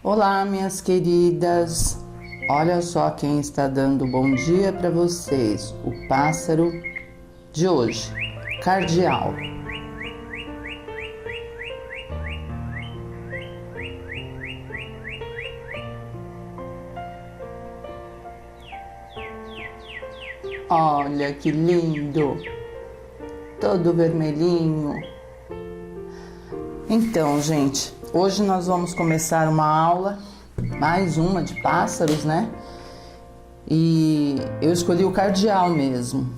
Olá, minhas queridas. Olha só quem está dando bom dia para vocês. O pássaro de hoje, cardeal. Olha que lindo, todo vermelhinho. Então, gente, hoje nós vamos começar uma aula, mais uma de pássaros, né? E eu escolhi o cardeal mesmo,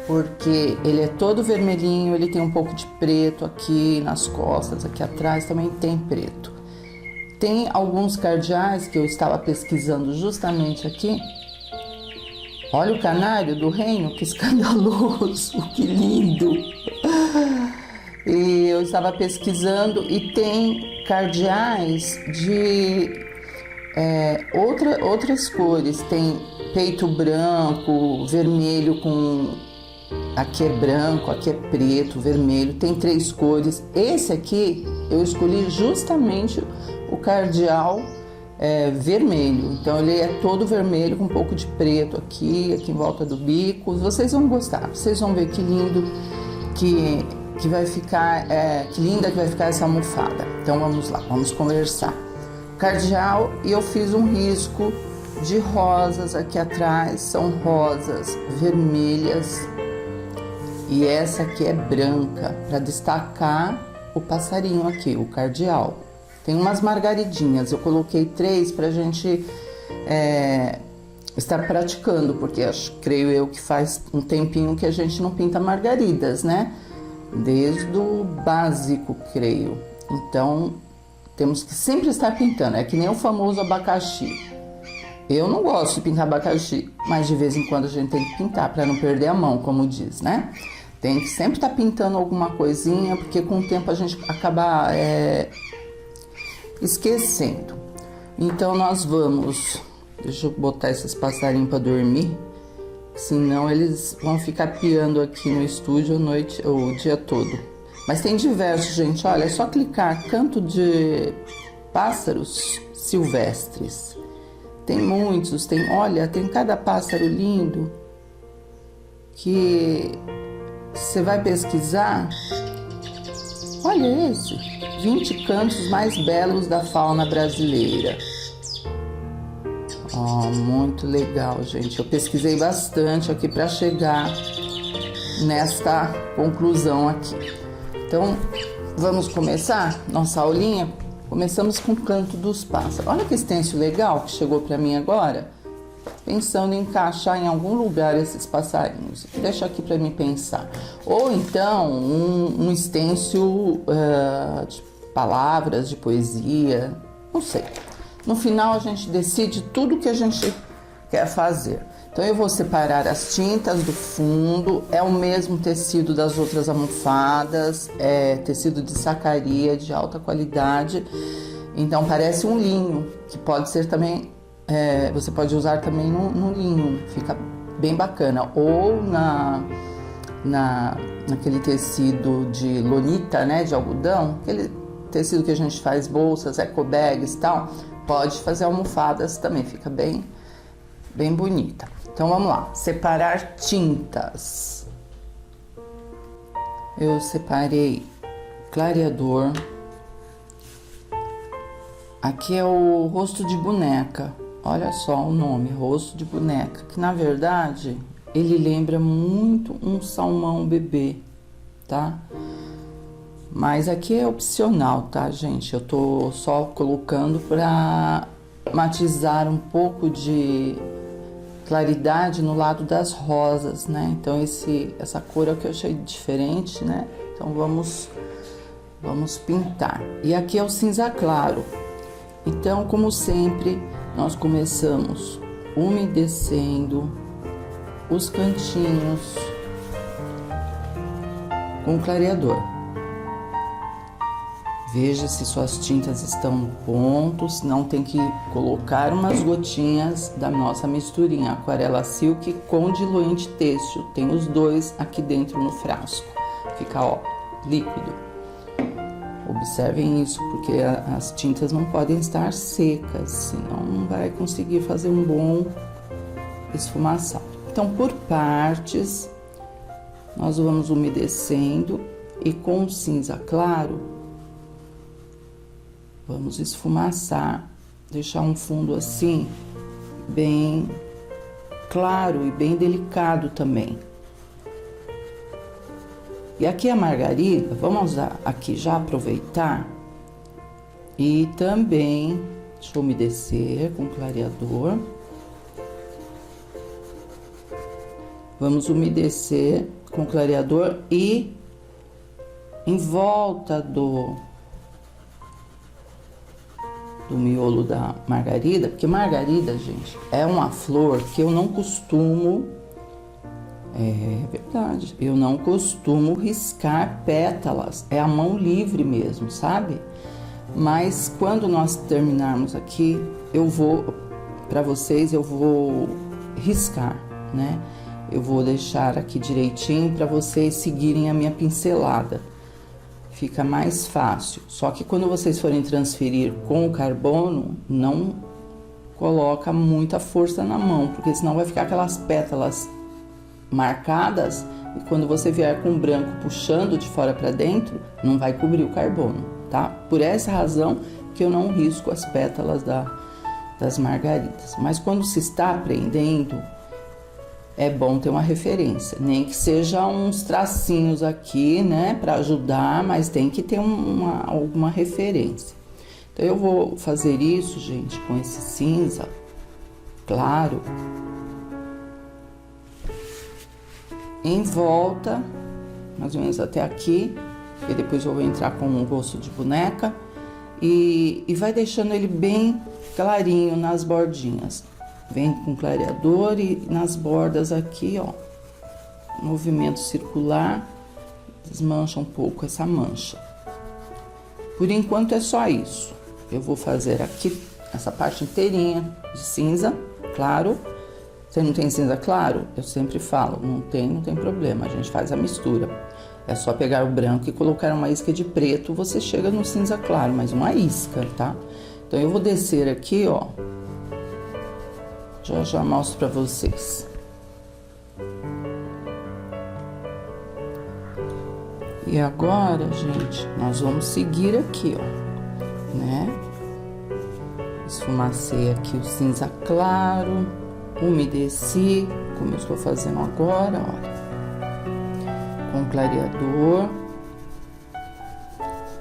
porque ele é todo vermelhinho, ele tem um pouco de preto aqui nas costas, aqui atrás também tem preto. Tem alguns cardeais que eu estava pesquisando justamente aqui. Olha o canário do reino, que escandaloso, que lindo! E eu estava pesquisando e tem cardeais de outras cores. Tem peito branco, vermelho com... Aqui é branco, aqui é preto, vermelho. Tem 3 cores. Esse aqui eu escolhi justamente o cardeal vermelho. Então ele é todo vermelho com um pouco de preto aqui em volta do bico. Vocês vão gostar, vocês vão ver que lindo que vai ficar, que linda que vai ficar essa almofada. Então vamos lá, vamos conversar. Cardeal, e eu fiz um risco de rosas aqui atrás, são rosas vermelhas e essa aqui é branca para destacar o passarinho aqui, o cardeal. Tem umas margaridinhas, eu coloquei 3 para a gente estar praticando, porque creio eu que faz um tempinho que a gente não pinta margaridas, né? Desde o básico, creio. Então, temos que sempre estar pintando, é que nem o famoso abacaxi. Eu não gosto de pintar abacaxi, mas de vez em quando a gente tem que pintar para não perder a mão, como diz, né? Tem que sempre estar pintando alguma coisinha, porque com o tempo a gente acaba esquecendo. Então nós vamos, deixa eu botar esses passarinhos para dormir, senão eles vão ficar piando aqui no estúdio o dia todo. Mas tem diversos, gente, olha, é só clicar canto de pássaros silvestres. Tem muitos, olha, tem cada pássaro lindo que você vai pesquisar. Olha esse, 20 cantos mais belos da fauna brasileira. Muito legal, gente. Eu pesquisei bastante aqui para chegar nesta conclusão aqui. Então, vamos começar nossa aulinha? Começamos com o canto dos pássaros. Olha que stencil legal que chegou para mim agora. Pensando em encaixar em algum lugar esses passarinhos. Deixa aqui para mim pensar. Ou então um stencil de palavras, de poesia, não sei. No final a gente decide tudo que a gente quer fazer. Então eu vou separar as tintas do fundo, é o mesmo tecido das outras almofadas, é tecido de sacaria de alta qualidade. Então parece um linho, que pode ser também... você pode usar também no linho, fica bem bacana. Ou naquele tecido de lonita, né, de algodão, aquele tecido que a gente faz bolsas, eco bags e tal, pode fazer almofadas também, fica bem bonita. Então vamos lá, separar tintas. Eu separei clareador. Aqui é o rosto de boneca. Olha só o nome, rosto de boneca, que na verdade ele lembra muito um salmão bebê, tá? Mas aqui é opcional, tá, gente? Eu tô só colocando para matizar um pouco de claridade no lado das rosas, né? Então essa cor é o que eu achei diferente, né? Então vamos pintar. E aqui é o cinza claro. Então, como sempre, nós começamos umedecendo os cantinhos com clareador. Veja se suas tintas estão no ponto, senão tem que colocar umas gotinhas da nossa misturinha, aquarela silk com diluente têxtil. Tem os dois aqui dentro no frasco. Fica, ó, líquido. Observem isso, porque as tintas não podem estar secas, senão não vai conseguir fazer um bom esfumaçado. Então, por partes, nós vamos umedecendo e com cinza claro, vamos esfumaçar, deixar um fundo assim, bem claro e bem delicado também. E aqui a margarida, vamos usar aqui já aproveitar e também, deixa eu umedecer com clareador. Vamos umedecer com clareador e em volta do miolo da margarida, porque margarida, gente, é uma flor que eu não costumo, é verdade, eu não costumo riscar pétalas, é a mão livre mesmo, sabe? Mas quando nós terminarmos aqui, eu vou, para vocês, eu vou riscar, né? Eu vou deixar aqui direitinho para vocês seguirem a minha pincelada. Fica mais fácil. Só que quando vocês forem transferir com o carbono, não coloca muita força na mão, porque senão vai ficar aquelas pétalas marcadas e quando você vier com o branco puxando de fora para dentro, não vai cobrir o carbono, tá? Por essa razão que eu não risco as pétalas das margaridas. Mas quando se está aprendendo, é bom ter uma referência, nem que seja uns tracinhos aqui, né, para ajudar, mas tem que ter alguma referência. Então, eu vou fazer isso, gente, com esse cinza claro, em volta, mais ou menos até aqui, e depois eu vou entrar com um rosto de boneca, e vai deixando ele bem clarinho nas bordinhas. Vem com clareador e nas bordas aqui, ó, movimento circular, desmancha um pouco essa mancha. Por enquanto é só isso. Eu vou fazer aqui essa parte inteirinha de cinza, claro. Você não tem cinza claro? Eu sempre falo, não tem problema, a gente faz a mistura. É só pegar o branco e colocar uma isca de preto, você chega no cinza claro, mas uma isca, tá? Então eu vou descer aqui, ó. Já mostro pra vocês. E agora, gente, nós vamos seguir aqui, ó, né? Esfumacei aqui o cinza claro, umedeci, como eu estou fazendo agora, olha. Com clareador.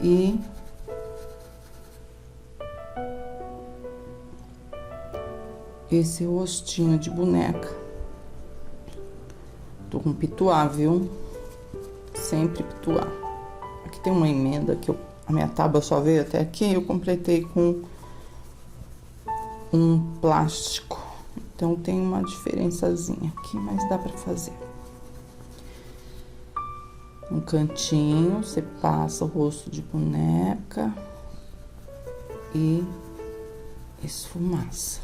E esse rostinho de boneca. Tô com pituá, viu? Sempre pituá. Aqui tem uma emenda que a minha tábua só veio até aqui, eu completei com um plástico. Então tem uma diferençazinha aqui, mas dá pra fazer. Um cantinho, você passa o rosto de boneca e esfumaça.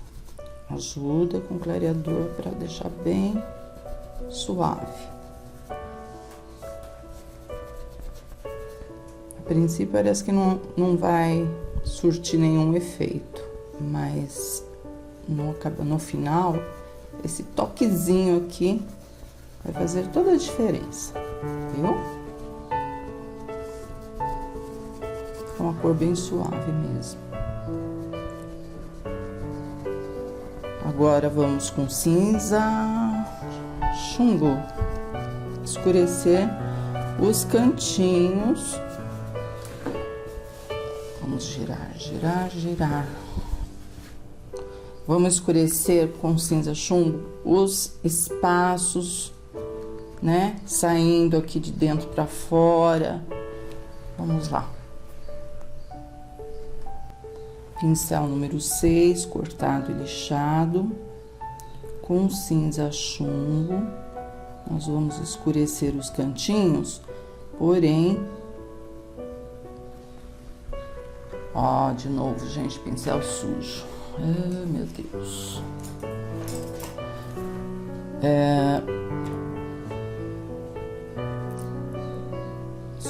Ajuda com clareador para deixar bem suave. A princípio parece que não vai surtir nenhum efeito, mas no final, esse toquezinho aqui vai fazer toda a diferença, viu? Fica uma cor bem suave mesmo. Agora vamos com cinza chumbo, escurecer os cantinhos. Vamos girar, girar, girar. Vamos escurecer com cinza chumbo os espaços, né? Saindo aqui de dentro para fora. Vamos lá. Pincel número 6, cortado e lixado, com cinza chumbo. Nós vamos escurecer os cantinhos, porém... Ó, de novo, gente, pincel sujo. Ah, meu Deus.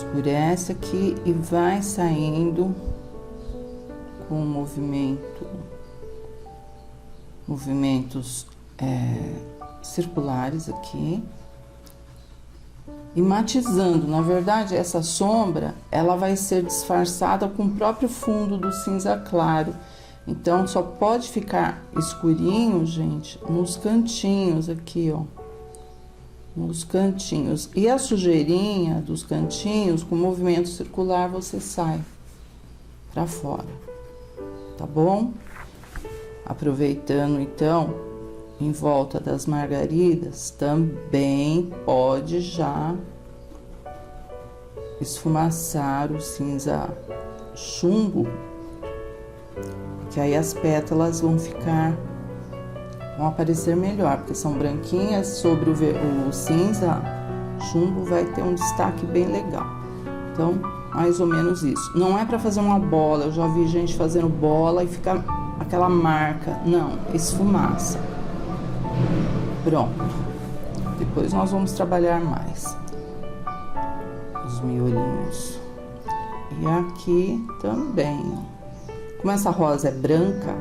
Escurece aqui e vai saindo com movimentos circulares aqui. E matizando, na verdade, essa sombra, ela vai ser disfarçada com o próprio fundo do cinza claro. Então, só pode ficar escurinho, gente, nos cantinhos aqui, ó. Nos cantinhos. E a sujeirinha dos cantinhos, com movimento circular, você sai pra fora. Tá bom? Aproveitando, então, em volta das margaridas, também pode já esfumaçar o cinza chumbo, que aí as pétalas vão aparecer melhor, porque são branquinhas sobre o cinza chumbo, vai ter um destaque bem legal. Então, mais ou menos isso. Não é para fazer uma bola, eu já vi gente fazendo bola e ficar aquela marca. Não, esfumaça. Pronto. Depois nós vamos trabalhar mais os miolinhos. E aqui também. Como essa rosa é branca,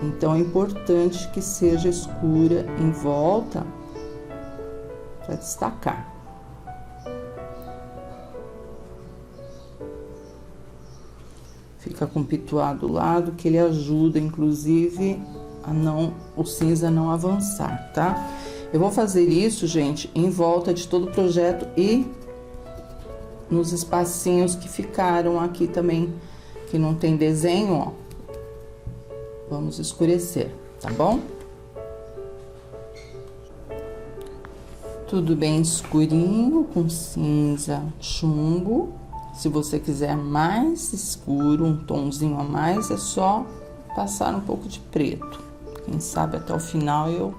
então é importante que seja escura em volta para destacar. Fica com o pituá do lado, que ele ajuda, inclusive, o cinza não avançar, tá? Eu vou fazer isso, gente, em volta de todo o projeto e nos espacinhos que ficaram aqui também, que não tem desenho, ó. Vamos escurecer, tá bom? Tudo bem escurinho, com cinza chumbo. Se você quiser mais escuro, um tomzinho a mais, é só passar um pouco de preto. Quem sabe até o final eu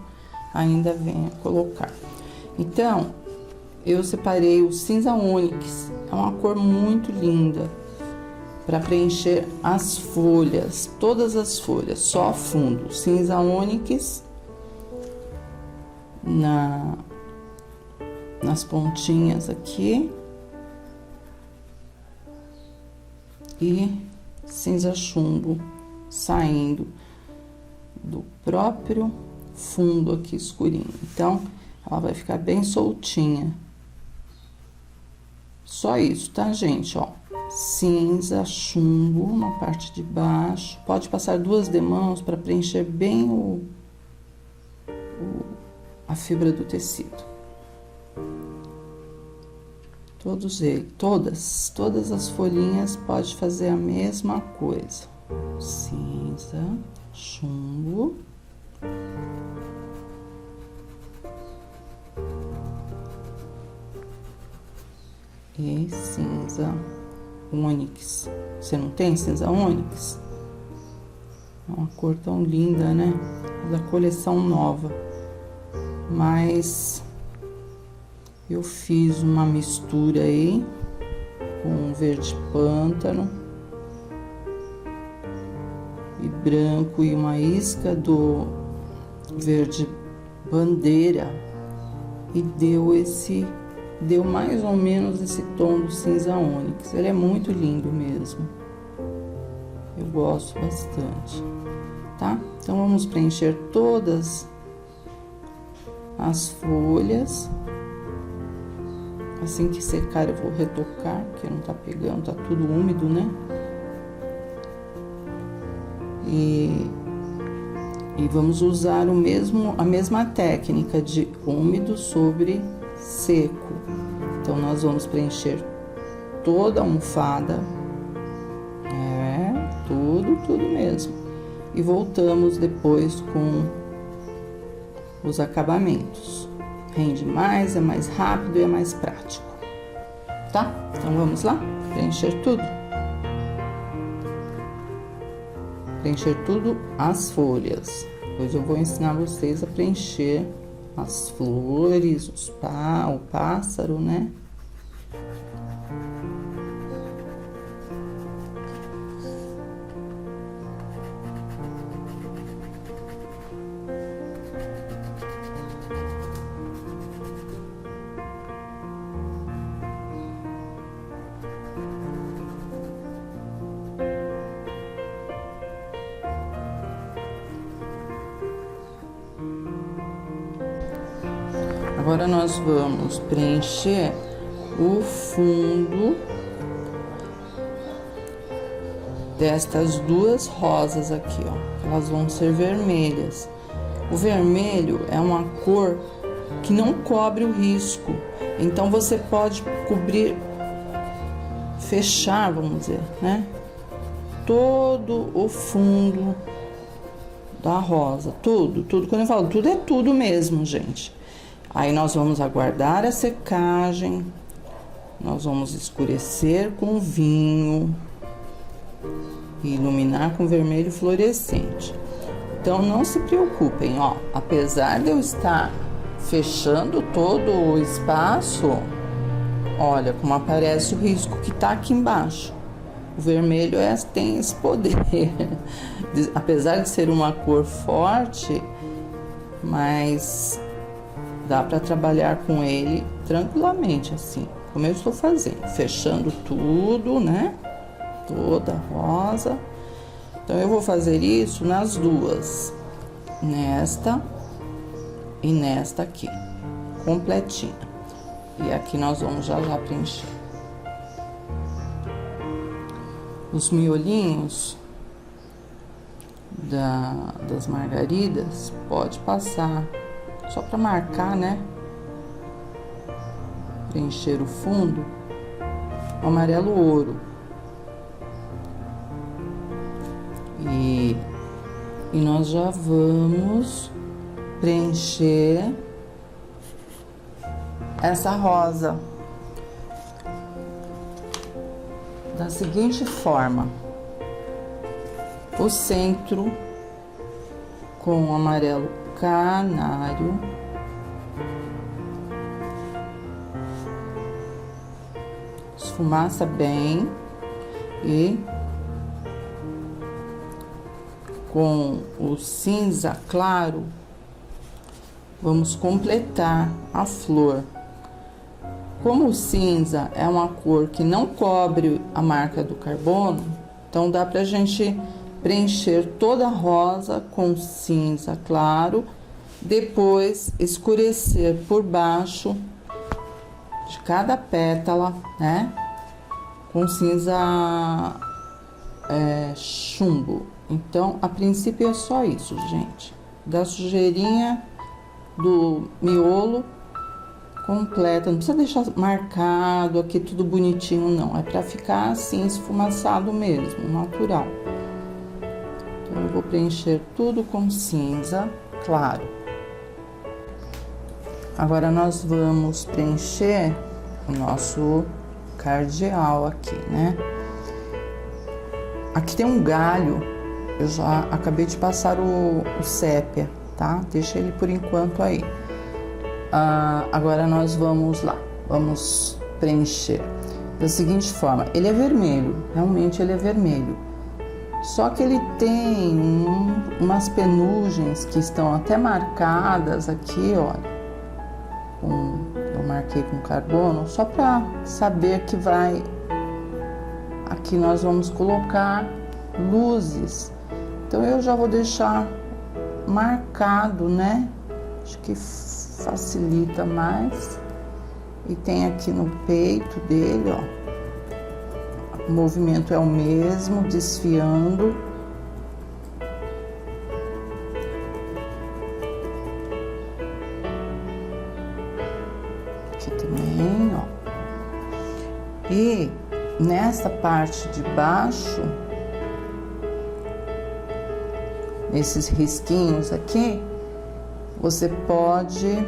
ainda venha colocar. Então, eu separei o cinza ônix. É uma cor muito linda para preencher as folhas, todas as folhas, só fundo. Cinza ônix nas pontinhas aqui. E cinza chumbo saindo do próprio fundo aqui escurinho. Então, ela vai ficar bem soltinha. Só isso, tá, gente? Ó, cinza chumbo na parte de baixo. Pode passar 2 demãos para preencher bem a fibra do tecido. Todas as folhinhas pode fazer a mesma coisa. Cinza, chumbo. E cinza ônix. Você não tem cinza ônix? É uma cor tão linda, né? É da coleção nova. Mas eu fiz uma mistura aí com verde pântano e branco e uma isca do verde bandeira e deu mais ou menos esse tom do cinza ônix. Ele é muito lindo mesmo. Eu gosto bastante, tá? Então vamos preencher todas as folhas. Assim que secar eu vou retocar, porque não tá pegando, tá tudo úmido, né? E vamos usar a mesma técnica de úmido sobre seco. Então, nós vamos preencher toda a almofada. Tudo mesmo. E voltamos depois com os acabamentos. Rende mais, é mais rápido e é mais prático, tá? Então, vamos lá? Preencher tudo. Preencher tudo as folhas. Depois eu vou ensinar vocês a preencher as flores, o pássaro, né? Agora nós vamos preencher o fundo destas duas rosas aqui, ó. Elas vão ser vermelhas. O vermelho é uma cor que não cobre o risco. Então, você pode cobrir, fechar, vamos dizer, né? Todo o fundo da rosa, tudo. Quando eu falo tudo, é tudo mesmo, gente. Aí, nós vamos aguardar a secagem, nós vamos escurecer com vinho e iluminar com vermelho fluorescente. Então, não se preocupem, ó. Apesar de eu estar fechando todo o espaço, olha como aparece o risco que tá aqui embaixo. O vermelho tem esse poder. Apesar de ser uma cor forte, mas dá para trabalhar com ele tranquilamente, assim, como eu estou fazendo, fechando tudo, né? Toda rosa. Então, eu vou fazer isso nas duas, nesta e nesta aqui, completinha. E aqui nós vamos já preencher. Os miolinhos das margaridas, pode passar, só para marcar, né? Preencher o fundo, o amarelo ouro. E nós já vamos preencher essa rosa da seguinte forma: o centro com o amarelo canário, esfumaça bem, e com o cinza claro vamos completar a flor. Como o cinza é uma cor que não cobre a marca do carbono, então dá pra gente preencher toda a rosa com cinza claro, depois escurecer por baixo de cada pétala, né? Com cinza chumbo. Então, a princípio é só isso, gente. Da sujeirinha do miolo completa, não precisa deixar marcado aqui tudo bonitinho, não. É pra ficar assim, esfumaçado mesmo, natural. Então, eu vou preencher tudo com cinza claro. Agora, nós vamos preencher o nosso cardeal aqui, né? Aqui tem um galho, eu já acabei de passar o sépia, tá? Deixa ele por enquanto aí. Agora nós vamos lá, vamos preencher da seguinte forma. Ele é vermelho, realmente ele é vermelho. Só que ele tem umas penugens que estão até marcadas aqui, olha. Eu marquei com carbono, só para saber que vai... Aqui nós vamos colocar luzes. Então, eu já vou deixar marcado, né? Acho que facilita mais. E tem aqui no peito dele, ó. O movimento é o mesmo, desfiando. Aqui também, ó. E nessa parte de baixo, nesses risquinhos aqui, você pode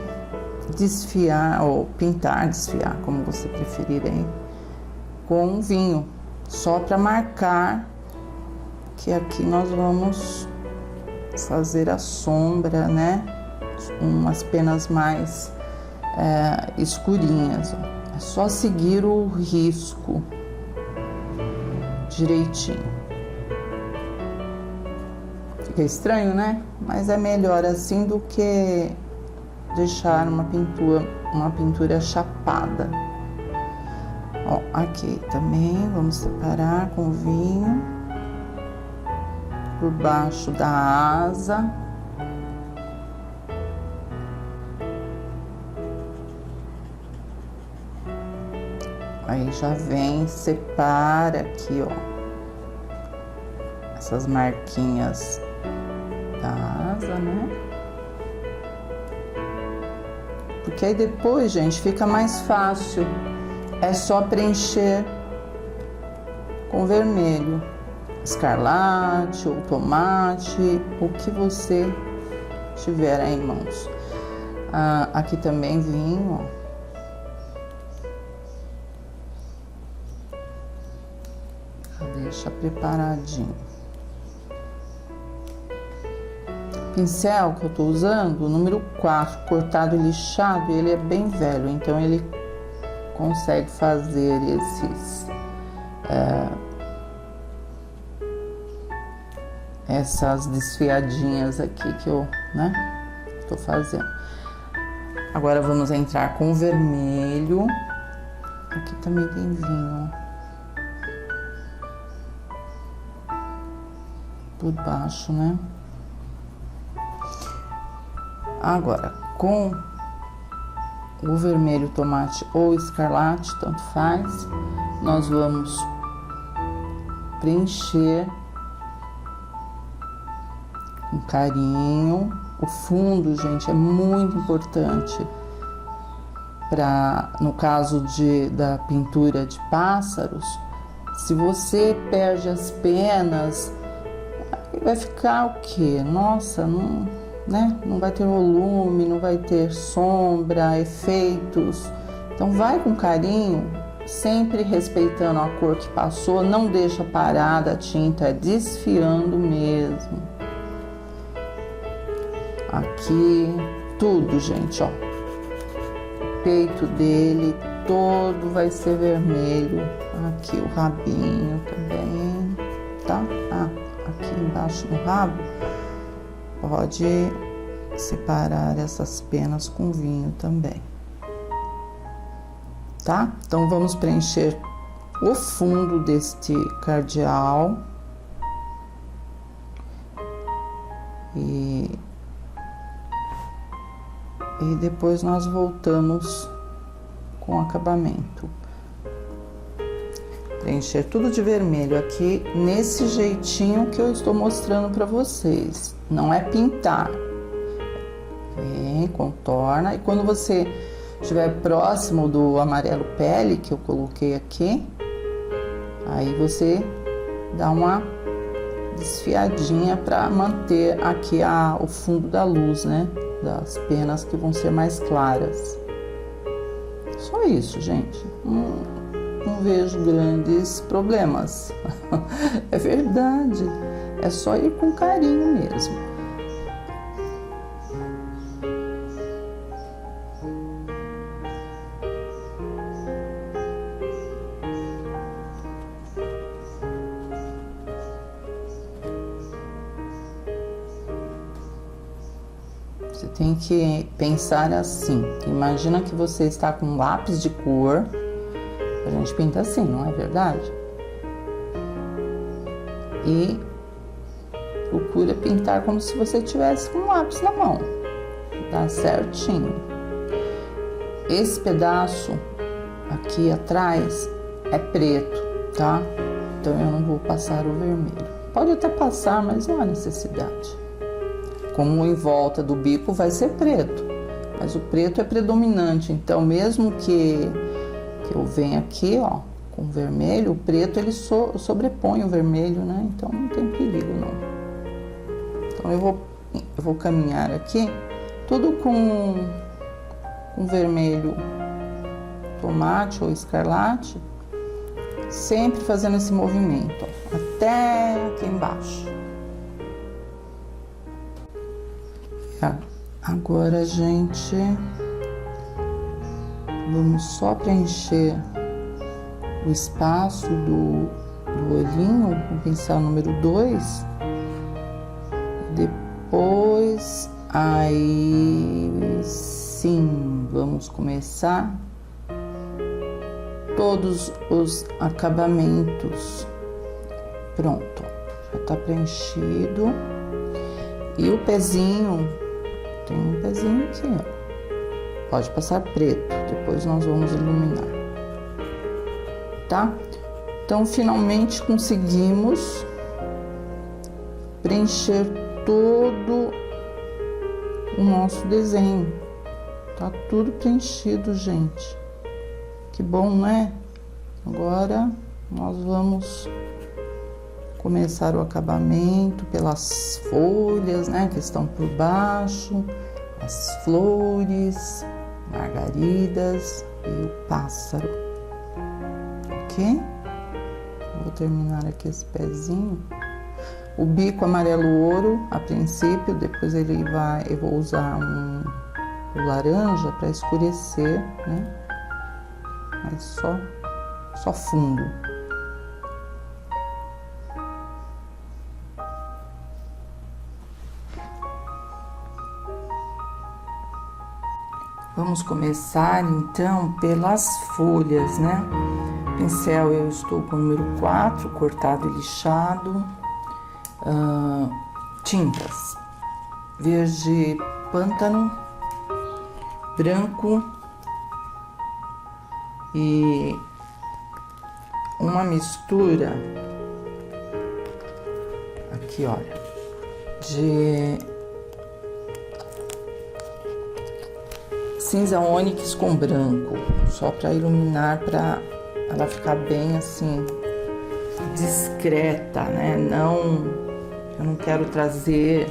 desfiar ou pintar, desfiar, como você preferir aí, com vinho, só para marcar que aqui nós vamos fazer a sombra, né? Umas penas mais escurinhas, ó. É só seguir o risco direitinho. Fica estranho, né? Mas é melhor assim do que deixar uma pintura chapada. Ó, aqui também vamos separar com vinho por baixo da asa. Aí já vem, separa aqui, ó, essas marquinhas da asa, né? Porque aí depois, gente, fica mais fácil. É só preencher com vermelho, escarlate ou tomate, o que você tiver aí em mãos. Aqui também vinho, ó. Deixa preparadinho. Pincel que eu tô usando, o número 4, cortado e lixado, ele é bem velho, então ele consegue fazer essas desfiadinhas aqui que eu, né, tô fazendo. Agora vamos entrar com o vermelho. Aqui também tem vinho, ó. Por baixo, né? Agora, com o vermelho, tomate ou escarlate, tanto faz, nós vamos preencher com carinho. O fundo, gente, é muito importante para, no caso da pintura de pássaros, se você perde as penas, vai ficar o quê? Nossa, não, né? Não vai ter volume, não vai ter sombra, efeitos. Então vai com carinho, sempre respeitando a cor que passou, não deixa parada a tinta, é desfiando mesmo. Aqui, tudo, gente, ó. O peito dele todo vai ser vermelho. Aqui o rabinho também, tá? Aqui embaixo no rabo, pode separar essas penas com vinho também, tá? Então vamos preencher o fundo deste cardeal e depois nós voltamos com o acabamento. Preencher tudo de vermelho aqui, nesse jeitinho que eu estou mostrando para vocês. Não é pintar. Vem, contorna. E quando você estiver próximo do amarelo pele, que eu coloquei aqui, aí você dá uma desfiadinha para manter aqui o fundo da luz, né? Das penas que vão ser mais claras. Só isso, gente. Não vejo grandes problemas. É verdade. É só ir com carinho mesmo. Você tem que pensar assim. Imagina que você está com um lápis de cor. A gente pinta assim, não é verdade? E procura pintar como se você tivesse com um lápis na mão. Dá certinho. Esse pedaço aqui atrás é preto, tá? Então eu não vou passar o vermelho. Pode até passar, mas não há necessidade. Como em volta do bico vai ser preto, mas o preto é predominante. Então mesmo que eu venho aqui, ó, com vermelho, o preto ele sobrepõe o vermelho, né? Então não tem perigo, não. Então eu vou caminhar aqui, tudo com vermelho, tomate ou escarlate, sempre fazendo esse movimento, ó, até aqui embaixo. Agora, gente, vamos só preencher o espaço do olhinho com o pincel número 2. Depois, aí sim, vamos começar todos os acabamentos. Pronto, já tá preenchido. E o pezinho, tem um pezinho aqui, ó. Pode passar preto, depois nós vamos iluminar. tá? Então, finalmente conseguimos preencher todo o nosso desenho. Tá tudo preenchido, gente. Que bom, né? Agora nós vamos começar o acabamento pelas folhas, né, que estão por baixo, as flores, margaridas e o pássaro, ok? Vou terminar aqui esse pezinho. O bico amarelo ouro, a princípio, depois eu vou usar o laranja para escurecer, né? Mas só fundo. Vamos começar então pelas folhas, né? Pincel eu estou com o número 4, cortado e lixado. Tintas: verde pântano, branco e uma mistura aqui, olha, de cinza ônix com branco, só para iluminar, para ela ficar bem assim discreta, né? Eu não quero trazer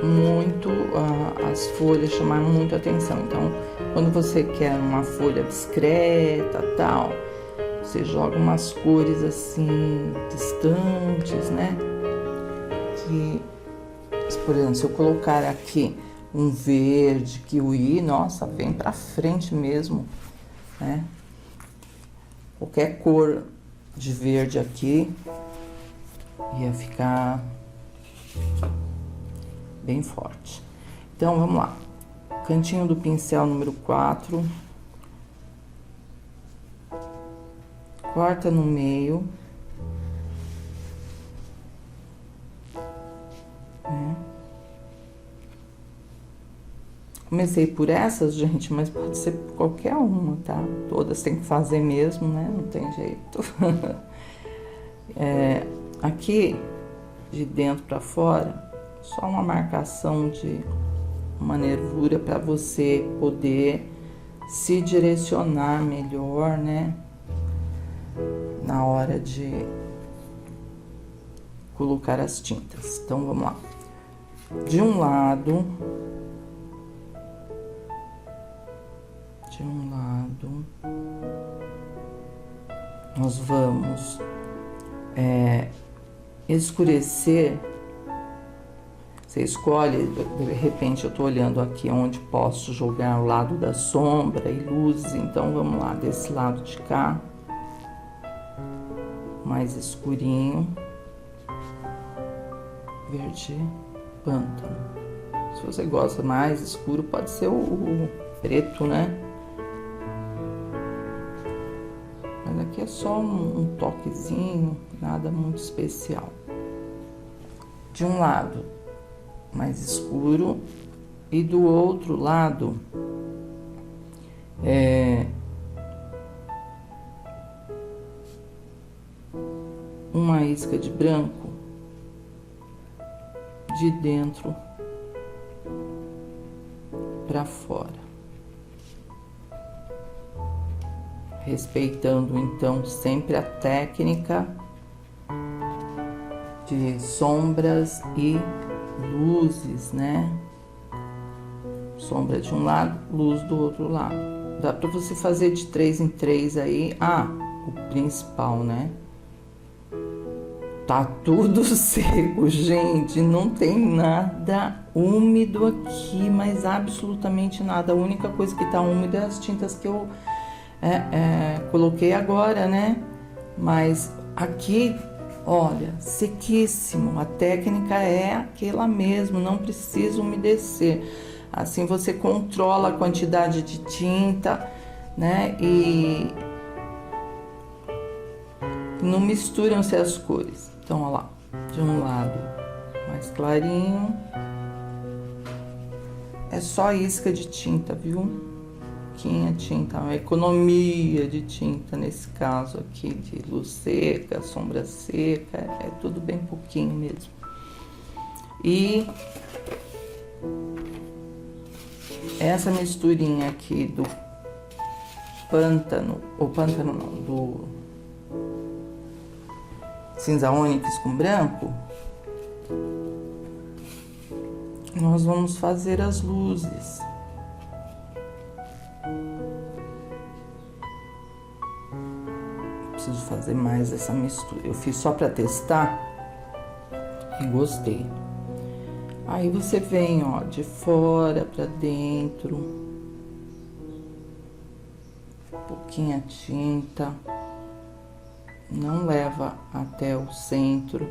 muito as folhas, chamar muito atenção. Então, quando você quer uma folha discreta, tal, você joga umas cores assim distantes, né? Que, por exemplo, se eu colocar aqui um verde kiwi, nossa, vem pra frente mesmo, né? Qualquer cor de verde aqui ia ficar bem forte. Então, vamos lá. Cantinho do pincel número 4. Corta no meio. Né? Comecei por essas, gente, mas pode ser por qualquer uma, tá? Todas tem que fazer mesmo, né? Não tem jeito. Aqui, de dentro para fora, só uma marcação de uma nervura para você poder se direcionar melhor, né? Na hora de colocar as tintas. Então, vamos lá. De um lado, nós vamos escurecer. Você escolhe, de repente eu tô olhando aqui onde posso jogar o lado da sombra e luzes, então vamos lá, desse lado de cá, mais escurinho, verde pântano. Se você gosta mais escuro, pode ser o preto, né? Mas aqui é só um toquezinho, nada muito especial. De um lado mais escuro e do outro lado uma isca de branco de dentro para fora, respeitando então sempre a técnica de sombras e luzes, né? Sombra de um lado, luz do outro lado. Dá para você fazer de 3 em 3 aí. O principal, né? Tá tudo seco, gente. Não tem nada úmido aqui, mas absolutamente nada. A única coisa que tá úmida é as tintas que eu coloquei agora, né? Mas aqui, olha, sequíssimo. A técnica é aquela mesmo, não precisa umedecer. Assim você controla a quantidade de tinta, né? E não misturam-se as cores. Então, olha lá, de um lado mais clarinho. É só isca de tinta, viu? pouquinha tinta, uma economia de tinta nesse caso aqui, de luz seca, sombra seca, é tudo bem pouquinho mesmo. E essa misturinha aqui do pântano, ou pântano não, do cinza ônix com branco, nós vamos fazer as luzes. Preciso fazer mais essa mistura. Eu fiz só para testar e gostei. Aí você vem, ó, de fora para dentro, pouquinha tinta, não leva até o centro,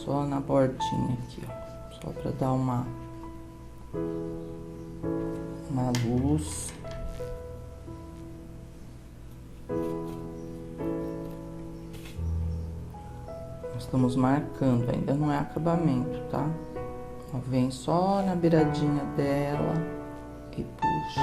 só na bordinha aqui, ó, só para dar uma luz. Estamos marcando, ainda não é acabamento, tá? Ó, vem só na beiradinha dela e puxa.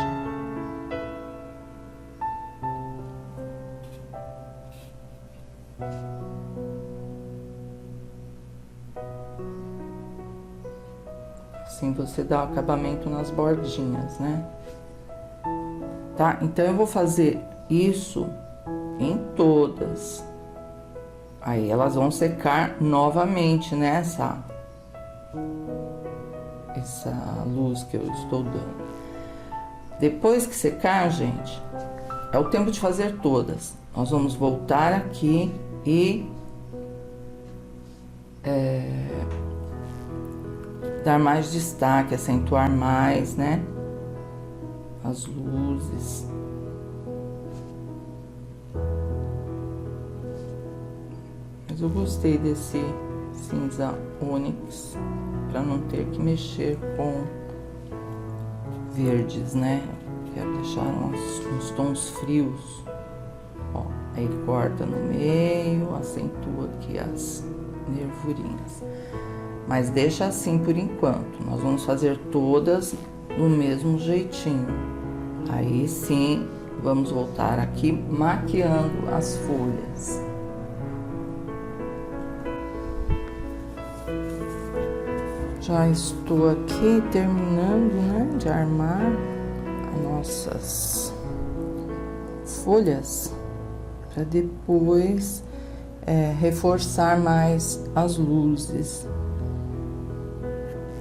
Assim você dá o acabamento nas bordinhas, né? Tá? Então eu vou fazer isso em todas. Aí elas vão secar novamente, né? Essa luz que eu estou dando. Depois que secar, gente, é o tempo de fazer todas. Nós vamos voltar aqui e dar mais destaque, acentuar mais, né? As luzes. Mas eu gostei desse cinza ônix, para não ter que mexer com verdes, né? Quero deixar uns tons frios. Ó, aí corta no meio, acentua aqui as nervurinhas. Mas deixa assim por enquanto. Nós vamos fazer todas do mesmo jeitinho. Aí sim, vamos voltar aqui maquiando as folhas. Já estou aqui terminando, né, de armar as nossas folhas para depois reforçar mais as luzes.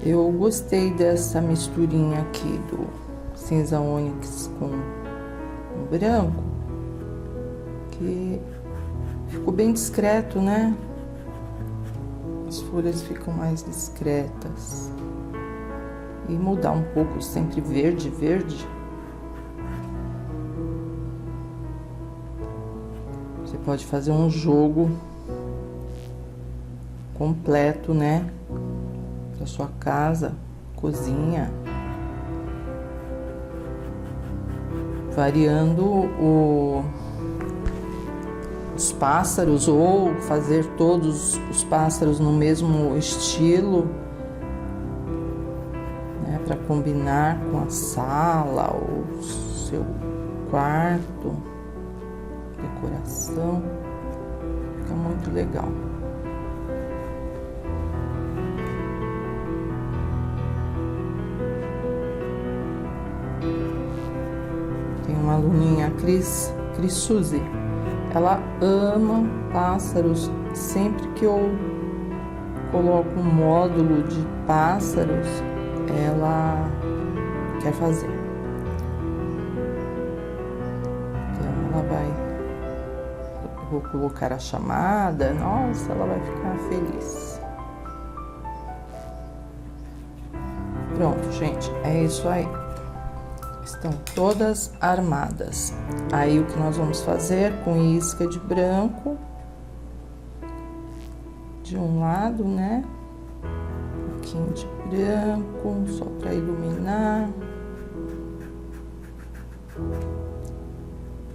Eu gostei dessa misturinha aqui do cinza ônix com o branco, que ficou bem discreto, né? As folhas ficam mais discretas. E mudar um pouco, sempre verde, verde. Você pode fazer um jogo completo, né? Da sua casa, cozinha. Variando os pássaros, ou fazer todos os pássaros no mesmo estilo, né, para combinar com a sala ou seu quarto, decoração, fica muito legal. Tem uma aluninha, Cris Suzy. Ela ama pássaros. Sempre que eu coloco um módulo de pássaros, ela quer fazer. Então ela vai... Eu vou colocar a chamada. Nossa, ela vai ficar feliz. Pronto, gente. É isso aí. Estão todas armadas. Aí o que nós vamos fazer com isca de branco de um lado, né? Um pouquinho de branco, só para iluminar.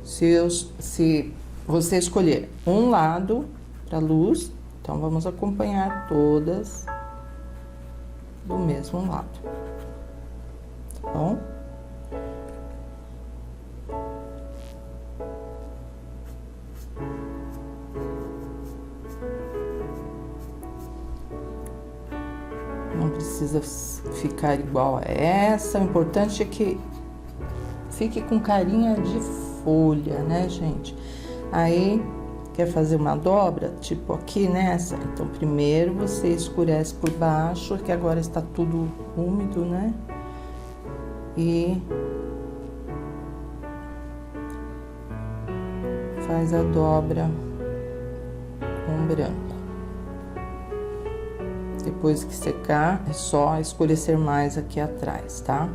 Se você escolher um lado para luz, então vamos acompanhar todas do mesmo lado, tá bom? precisa ficar igual a essa. O importante é que fique com carinha de folha, né, gente? Aí, quer fazer uma dobra, tipo aqui nessa? Então, primeiro você escurece por baixo, que agora está tudo úmido, né? E faz a dobra com branco. Depois que secar, é só escurecer mais aqui atrás, tá?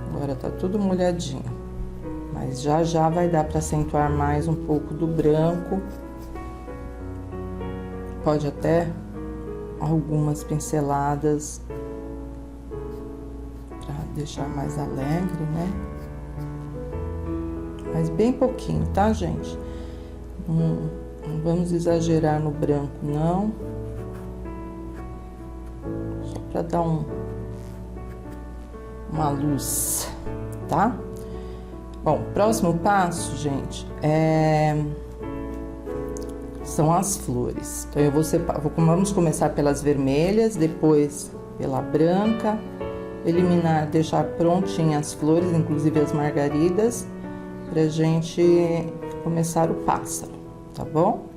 Agora tá tudo molhadinho, mas já vai dar para acentuar mais um pouco do branco. Pode até algumas pinceladas para deixar mais alegre, né? Mas bem pouquinho, tá, gente? Não vamos exagerar no branco, não. Só para dar uma luz, tá? Bom, próximo passo, gente, são as flores. Então, vamos começar pelas vermelhas, depois pela branca, deixar prontinhas as flores, inclusive as margaridas, pra gente começar o pássaro, tá bom?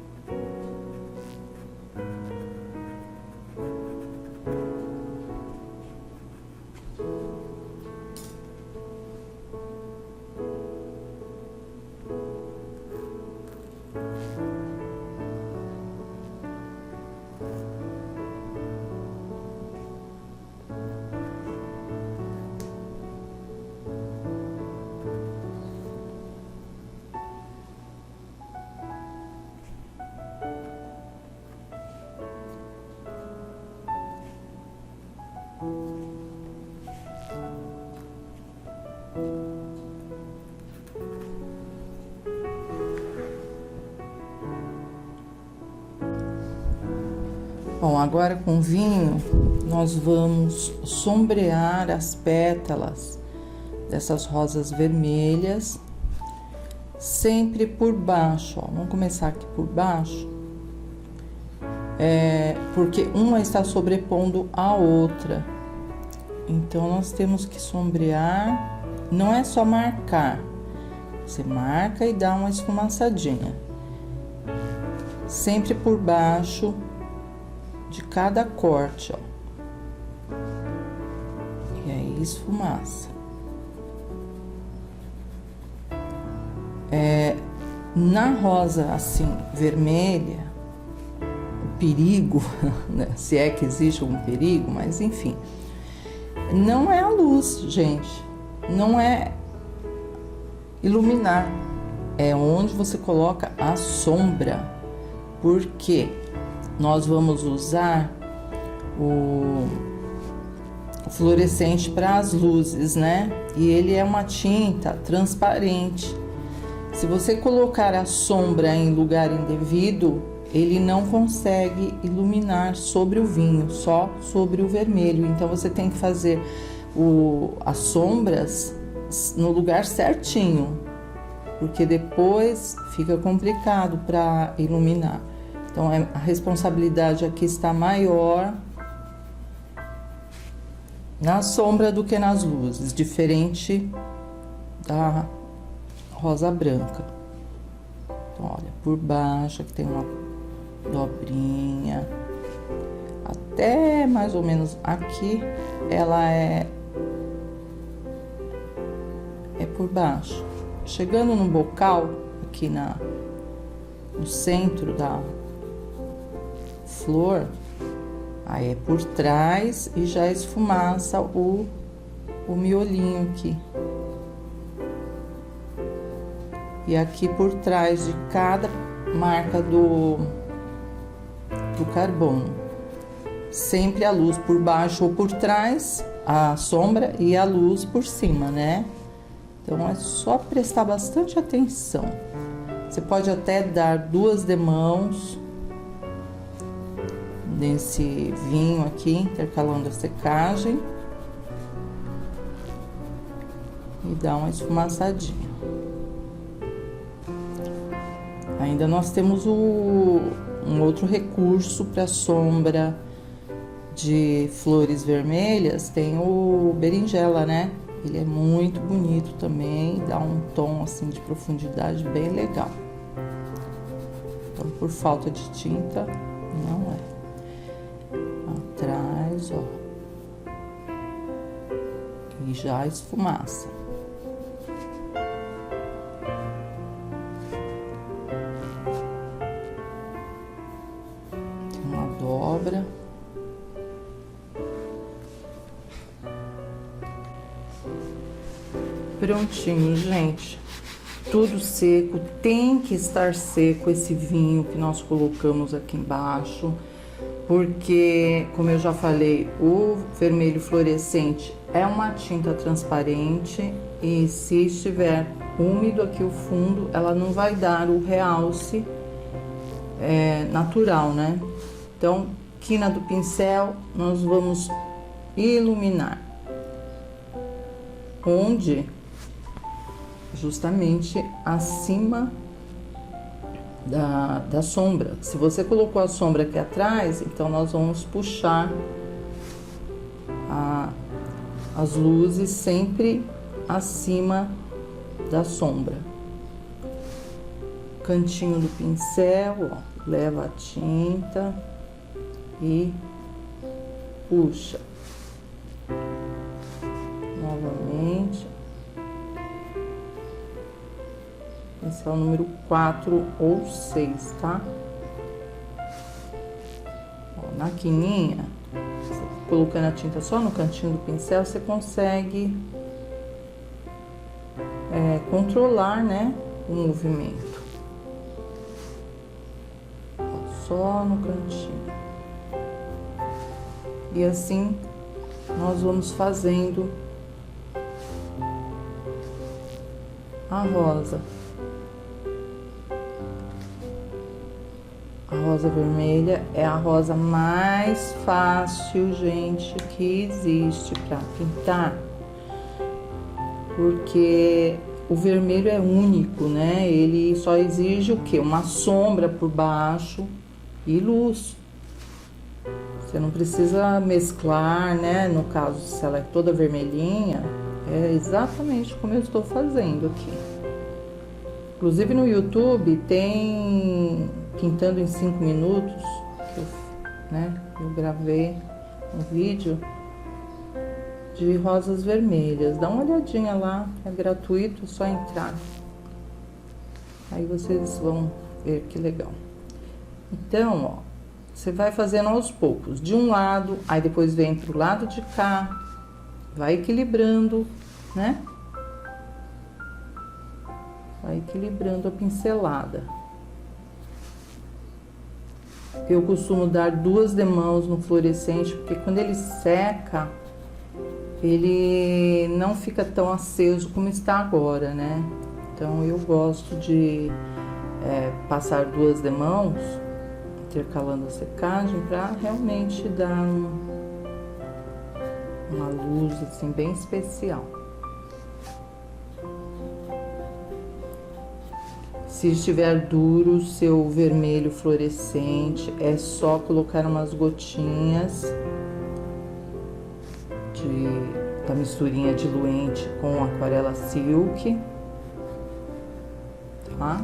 Bom, agora com vinho, nós vamos sombrear as pétalas dessas rosas vermelhas, sempre por baixo, ó. Vamos começar aqui por baixo, porque uma está sobrepondo a outra. Então, nós temos que sombrear, não é só marcar, você marca e dá uma esfumaçadinha, sempre por baixo de cada corte, ó. E aí esfumaça. Na rosa assim, vermelha, o perigo, né? Se é que existe algum perigo, mas enfim, não é a luz, gente, não é iluminar, é onde você coloca a sombra, porque nós vamos usar o fluorescente para as luzes, né? E ele é uma tinta transparente. Se você colocar a sombra em lugar indevido, ele não consegue iluminar sobre o vinho, só sobre o vermelho. Então, você tem que fazer as sombras no lugar certinho, porque depois fica complicado para iluminar. Então, a responsabilidade aqui está maior na sombra do que nas luzes, diferente da rosa branca. Então, olha, por baixo aqui tem uma dobrinha, até mais ou menos aqui, ela é por baixo. Chegando no bocal, aqui no centro da flor, aí é por trás e já esfumaça o miolinho aqui. E aqui por trás de cada marca do carbono, sempre a luz por baixo ou por trás, a sombra, e a luz por cima, né? Então, é só prestar bastante atenção. Você pode até dar 2 demãos nesse vinho aqui, intercalando a secagem, e dar uma esfumaçadinha. Ainda nós temos um outro recurso para sombra de flores vermelhas, tem o berinjela, né? Ele é muito bonito também, dá um tom assim de profundidade bem legal. Então, por falta de tinta, não é. Atrás, ó. E já esfumaça. Tem uma dobra. Prontinho, gente. Tudo seco, tem que estar seco esse vinho que nós colocamos aqui embaixo, porque, como eu já falei, o vermelho fluorescente é uma tinta transparente e se estiver úmido aqui o fundo, ela não vai dar o realce natural, né? Então, quina do pincel, nós vamos iluminar. Onde? Justamente acima da sombra. Se você colocou a sombra aqui atrás, então nós vamos puxar as luzes sempre acima da sombra. Cantinho do pincel, ó, leva a tinta e puxa. Novamente. Esse é o número 4 ou 6, tá? Ó, na quininha, colocando a tinta só no cantinho do pincel, você consegue controlar, né, o movimento. Ó, só no cantinho. E assim, nós vamos fazendo a rosa. A rosa vermelha é a rosa mais fácil, gente, que existe para pintar, porque o vermelho é único, né? Ele só exige o quê? Uma sombra por baixo e luz. Você não precisa mesclar, né? No caso, se ela é toda vermelhinha, é exatamente como eu estou fazendo aqui. Inclusive no YouTube tem Pintando em 5 minutos, eu gravei um vídeo de rosas vermelhas. Dá uma olhadinha lá, é gratuito, é só entrar. Aí vocês vão ver que legal. Então, ó, você vai fazendo aos poucos, de um lado, aí depois vem pro lado de cá, vai equilibrando, né? Vai equilibrando a pincelada. Eu costumo dar 2 demãos no fluorescente, porque quando ele seca, ele não fica tão aceso como está agora, né? Então eu gosto de passar 2 demãos, intercalando a secagem, para realmente dar uma luz assim bem especial. Se estiver duro, seu vermelho fluorescente, é só colocar umas gotinhas da misturinha diluente com aquarela silk, tá?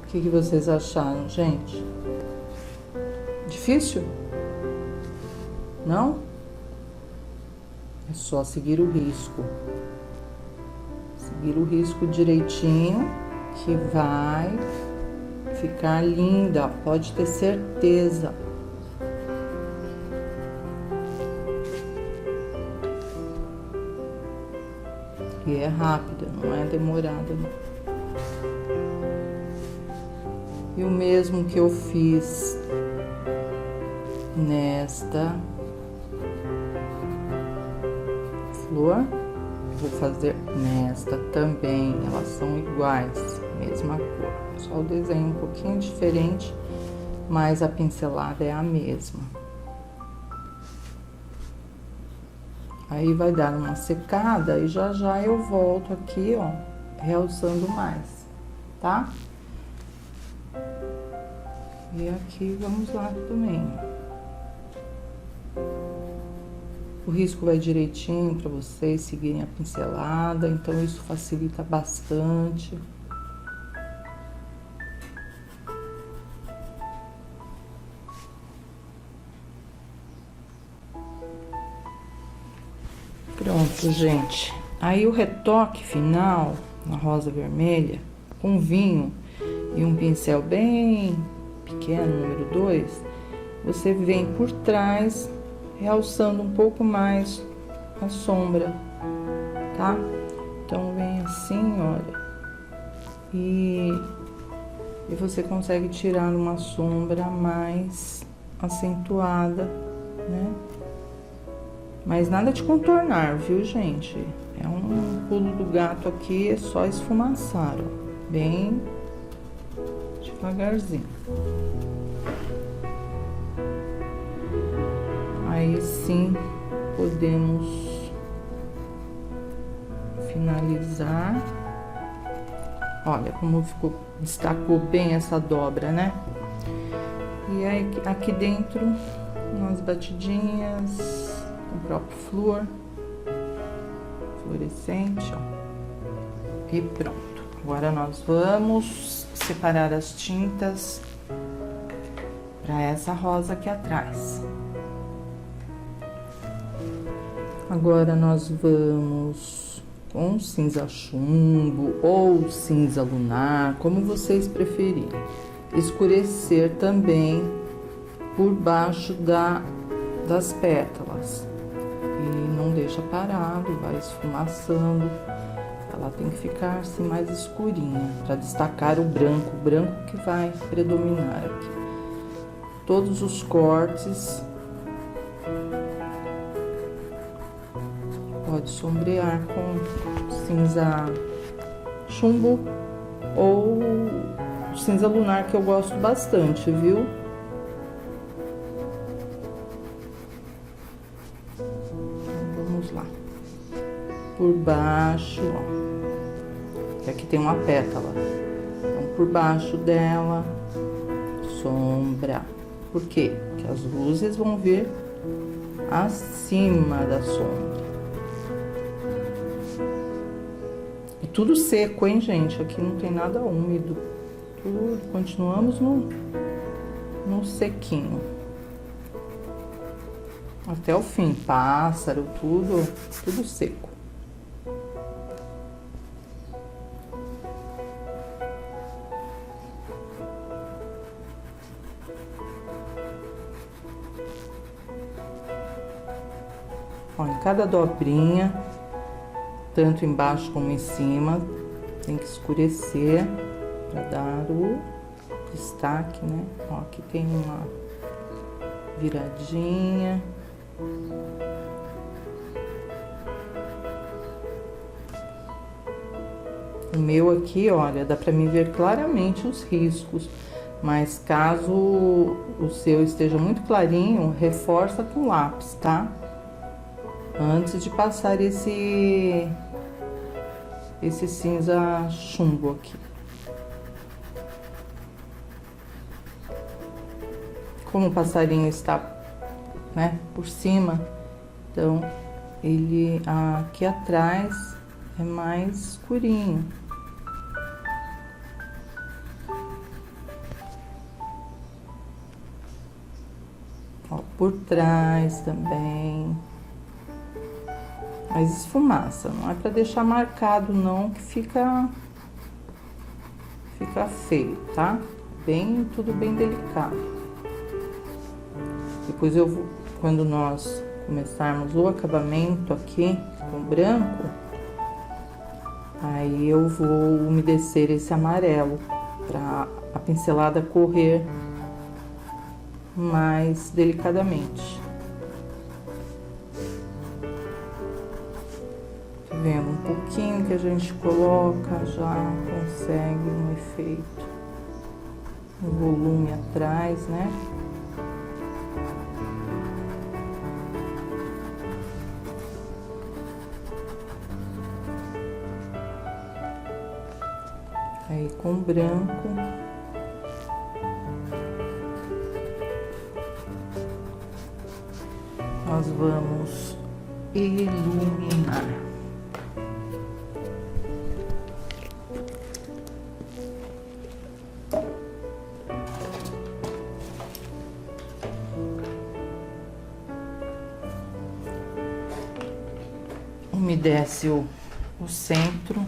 O que vocês acharam, gente? Difícil? Não? É só seguir o risco. Seguir o risco direitinho, que vai ficar linda, pode ter certeza. E é rápida, não é demorada, não. E o mesmo que eu fiz nesta flor, vou fazer nesta também. Elas são iguais, mesma cor, só o desenho um pouquinho diferente, mas a pincelada é a mesma. Aí vai dar uma secada e já já eu volto aqui, ó, realçando mais, tá? E aqui vamos lá também. O risco vai direitinho para vocês seguirem a pincelada, então isso facilita bastante. Pronto, gente. Aí o retoque final na rosa vermelha, com vinho e um pincel bem pequeno, número 2, você vem por trás, realçando um pouco mais a sombra, tá? Então, vem assim, olha, e você consegue tirar uma sombra mais acentuada, né? Mas nada de contornar, viu, gente? É um pulo do gato aqui, é só esfumaçar, ó, bem devagarzinho. Aí sim podemos finalizar. Olha como ficou, destacou bem essa dobra, né? E aí aqui dentro umas batidinhas com o próprio flúor fluorescente, ó. E pronto. Agora nós vamos separar as tintas para essa rosa aqui atrás. Agora nós vamos com cinza chumbo ou cinza lunar, como vocês preferirem. Escurecer também por baixo das pétalas. E não deixa parado, vai esfumaçando. Ela tem que ficar assim mais escurinha, para destacar o branco que vai predominar aqui. Todos os cortes pode sombrear com cinza chumbo ou cinza lunar, que eu gosto bastante, viu? Então, vamos lá. Por baixo, ó. Que aqui tem uma pétala. Então, por baixo dela, sombra. Por quê? Porque as luzes vão vir acima da sombra. Tudo seco, hein, gente? Aqui não tem nada úmido. Continuamos no sequinho. Até o fim. Pássaro, tudo seco. Ó, em cada dobrinha, tanto embaixo como em cima, tem que escurecer para dar o destaque, né? Ó, aqui tem uma viradinha. O meu aqui, olha, dá para mim ver claramente os riscos, mas caso o seu esteja muito clarinho, reforça com lápis, tá? Antes de passar esse cinza chumbo aqui. Como o passarinho está, né, por cima, então ele aqui atrás é mais escurinho. Ó, por trás também. Mas esfumaça, não é para deixar marcado não, que fica feio, tá? Tudo bem delicado. Depois quando nós começarmos o acabamento aqui com branco, aí eu vou umedecer esse amarelo, para a pincelada correr mais delicadamente. Tá vendo? Um pouquinho que a gente coloca já consegue um efeito, um volume atrás, né? Aí com branco nós vamos iluminar. Umedece o centro.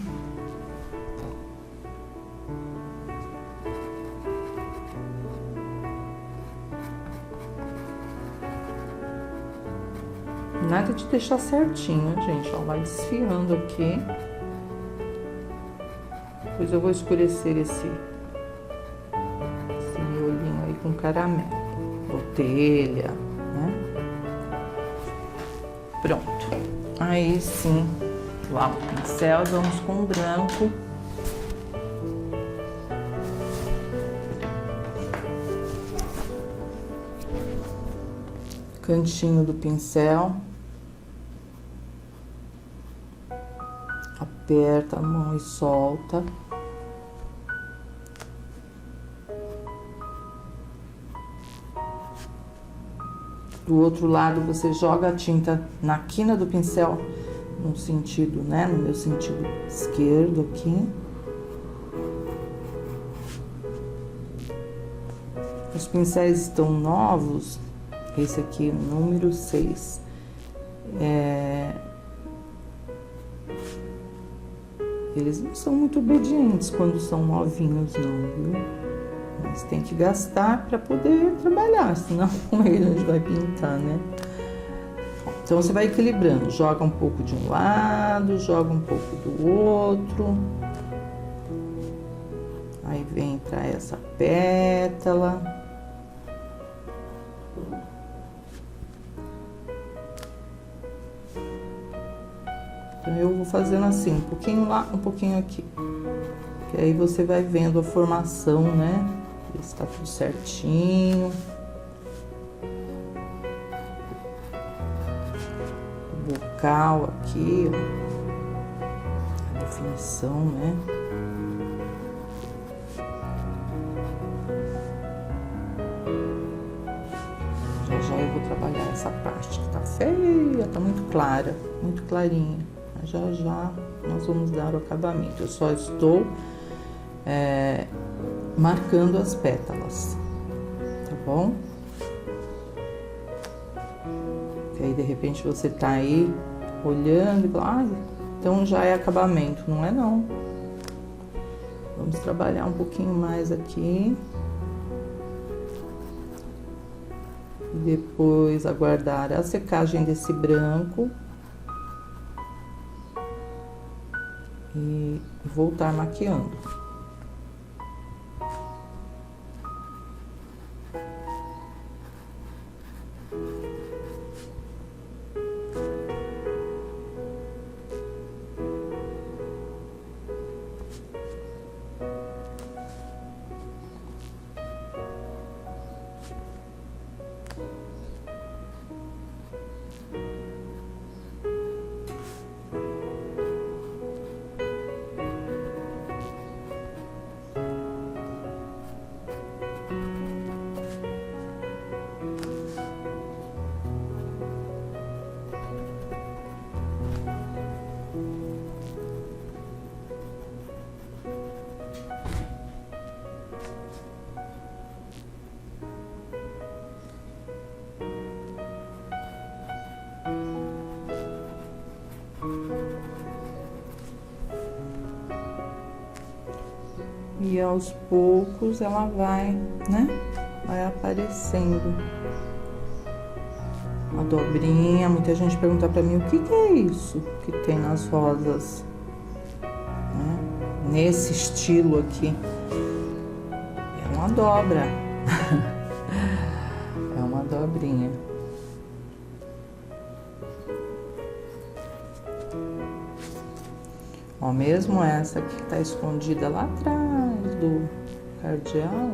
Nada de deixar certinho, gente, ó, vai desfiando aqui. Depois eu vou escurecer esse miolinho aí com caramelo, ou telha, né? Pronto. Aí sim, lavo o pincel e vamos com o branco. Cantinho do pincel. Aperta a mão e solta. Do outro lado, você joga a tinta na quina do pincel, no sentido, né? No meu sentido esquerdo aqui. Os pincéis estão novos. Esse aqui, número 6. Eles não são muito obedientes quando são novinhos, não, viu? Mas tem que gastar para poder trabalhar, senão como é que a gente vai pintar, né? Então você vai equilibrando, joga um pouco de um lado, joga um pouco do outro. Aí vem para essa pétala. Então eu vou fazendo assim, um pouquinho lá, um pouquinho aqui. Que aí você vai vendo a formação, né? Está tudo certinho. O bocal aqui, ó. A definição, né? Já já eu vou trabalhar essa parte que tá feia, tá muito clara, muito clarinha. Mas já já nós vamos dar o acabamento. Eu só estou marcando as pétalas, tá bom? Que aí de repente você tá aí olhando e fala, ah, então já é acabamento. Não é não. Vamos trabalhar um pouquinho mais aqui. E depois aguardar a secagem desse branco. E voltar maquiando. E aos poucos ela vai, né? Vai aparecendo a dobrinha. Muita gente pergunta pra mim o que é isso que tem nas rosas, né? Nesse estilo aqui. uma dobra. É uma dobrinha. Ó, mesmo essa aqui que tá escondida lá atrás do cardeal,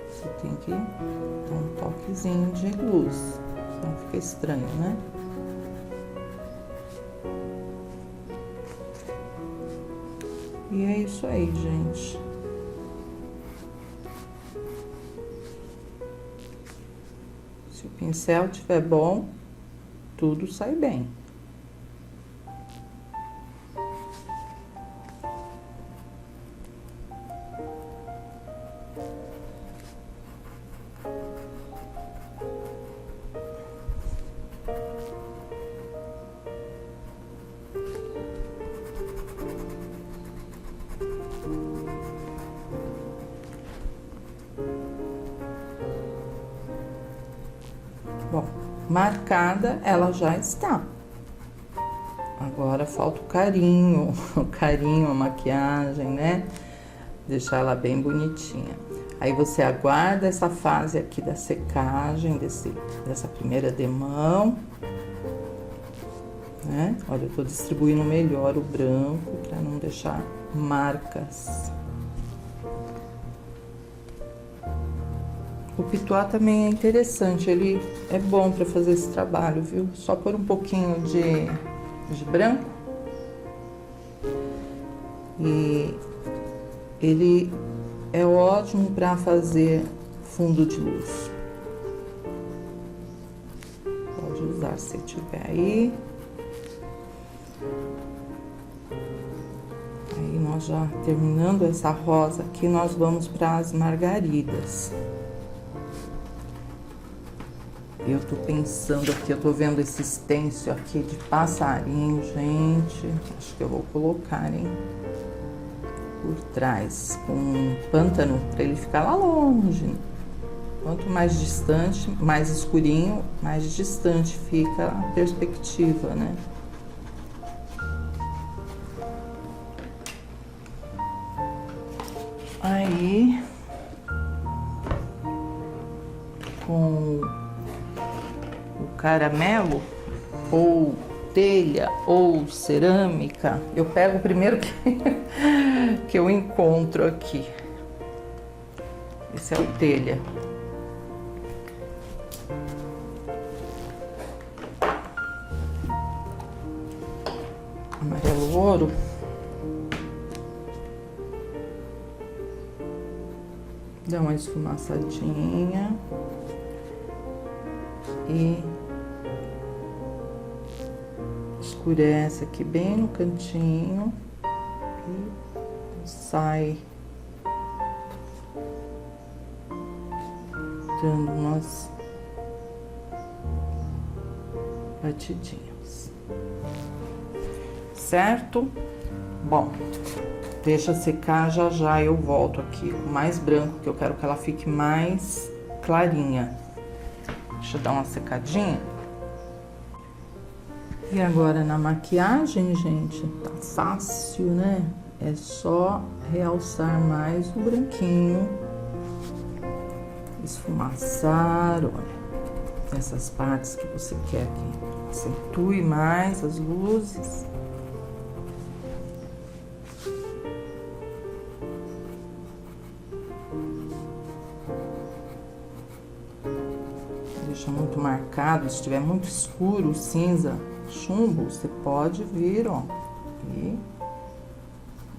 você tem que dar um toquezinho de luz, senão fica estranho, né? E é isso aí, gente. Se o pincel estiver bom, tudo sai bem. Bom, marcada ela já está. Agora falta o carinho, a maquiagem, né? Deixar ela bem bonitinha. Aí você aguarda essa fase aqui da secagem, dessa primeira demão, né? Olha, eu tô distribuindo melhor o branco para não deixar marcas. O pituá também é interessante, ele é bom para fazer esse trabalho, viu? Só pôr um pouquinho de branco. E ele é ótimo para fazer fundo de luz. Pode usar se tiver aí. Aí nós já terminando essa rosa aqui, nós vamos para as margaridas. Eu tô pensando aqui, eu tô vendo esse stencil aqui de passarinho, gente. Acho que eu vou colocar, hein? Por trás, com um pântano, pra ele ficar lá longe. Quanto mais distante, mais escurinho, mais distante fica a perspectiva, né? Aí, com caramelo ou telha ou cerâmica, eu pego o primeiro que eu encontro aqui. Esse é o telha. Amarelo ouro. Dá uma esfumaçadinha e escurece aqui bem no cantinho e sai dando umas batidinhas, certo? Bom, deixa secar, já já eu volto aqui com mais branco, que eu quero que ela fique mais clarinha. Deixa eu dar uma secadinha. E agora na maquiagem, gente, tá fácil, né? É só realçar mais o branquinho, esfumaçar, olha, essas partes que você quer que acentue mais as luzes. Deixa muito marcado, se estiver muito escuro, cinza, chumbo, você pode vir, ó, e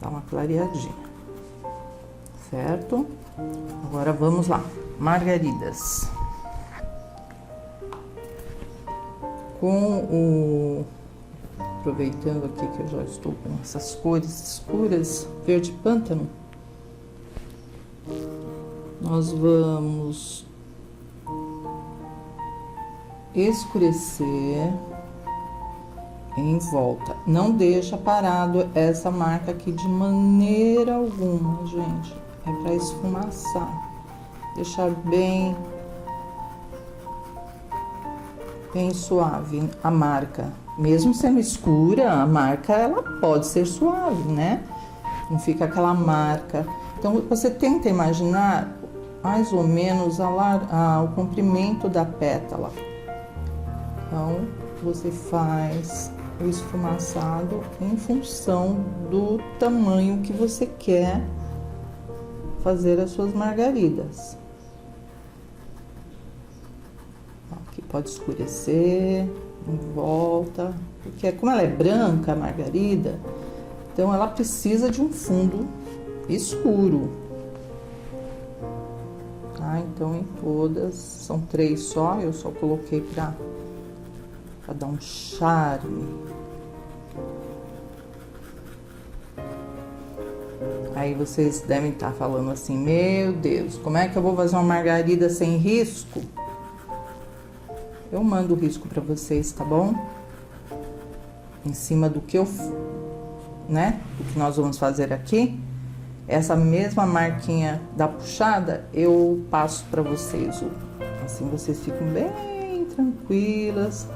dar uma clareadinha, certo? Agora vamos lá, margaridas. Aproveitando aqui que eu já estou com essas cores escuras, verde pântano, nós vamos escurecer em volta. Não deixa parado essa marca aqui de maneira alguma, gente. É para esfumaçar. Deixar bem suave a marca. Mesmo sendo escura, a marca ela pode ser suave, né? Não fica aquela marca. Então você tenta imaginar mais ou menos o comprimento da pétala. Então, você faz o esfumaçado em função do tamanho que você quer fazer as suas margaridas. Aqui pode escurecer em volta, porque como ela é branca, a margarida, então ela precisa de um fundo escuro. Tá? Então, em todas, são 3 só, eu só coloquei para dar um charme. Aí vocês devem estar falando assim, meu Deus, como é que eu vou fazer uma margarida sem risco? Eu mando o risco para vocês, tá bom? Em cima do que do que nós vamos fazer aqui, essa mesma marquinha da puxada, eu passo para vocês. Assim vocês ficam bem tranquilas.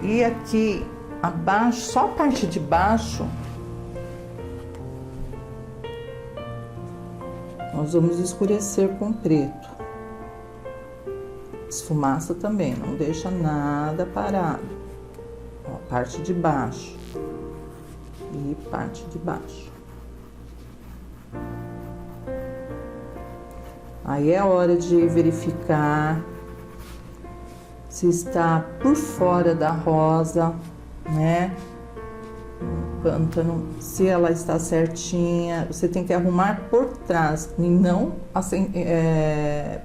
E aqui abaixo, só a parte de baixo, nós vamos escurecer com preto. Esfumaça também, não deixa nada parado. Ó, parte de baixo e parte de baixo. Aí é hora de verificar se está por fora da rosa, né? O pântano, se ela está certinha. Você tem que arrumar por trás e não assim,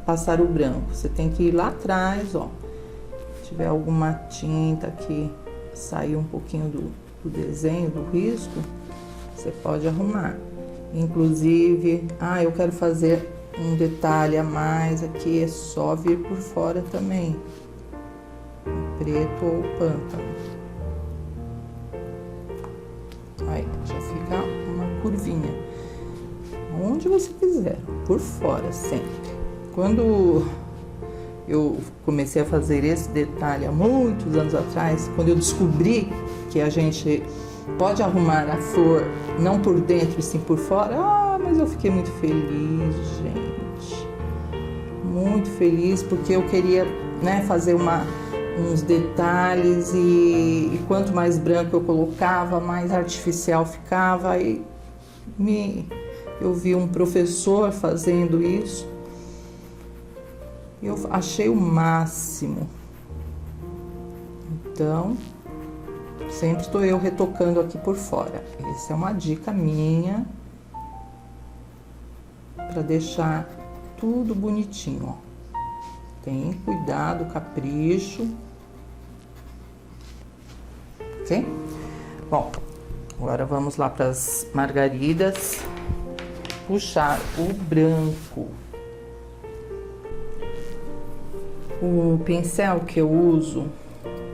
passar o branco. Você tem que ir lá atrás, ó. Se tiver alguma tinta que saiu um pouquinho do desenho, do risco, você pode arrumar. Inclusive, eu quero fazer um detalhe a mais aqui, é só vir por fora também. Preto ou pântano. Aí, já fica uma curvinha. Onde você quiser, por fora sempre. Quando eu comecei a fazer esse detalhe há muitos anos atrás, quando eu descobri que a gente pode arrumar a flor não por dentro e sim por fora, mas eu fiquei muito feliz, gente. Muito feliz, porque eu queria, fazer uns detalhes e quanto mais branco eu colocava, mais artificial ficava. Aí eu vi um professor fazendo isso, eu achei o máximo. Então, sempre estou eu retocando aqui por fora. Essa é uma dica minha para deixar tudo bonitinho, ó. Tem cuidado, capricho. Ok? Bom, agora vamos lá para as margaridas. Puxar o branco. O pincel que eu uso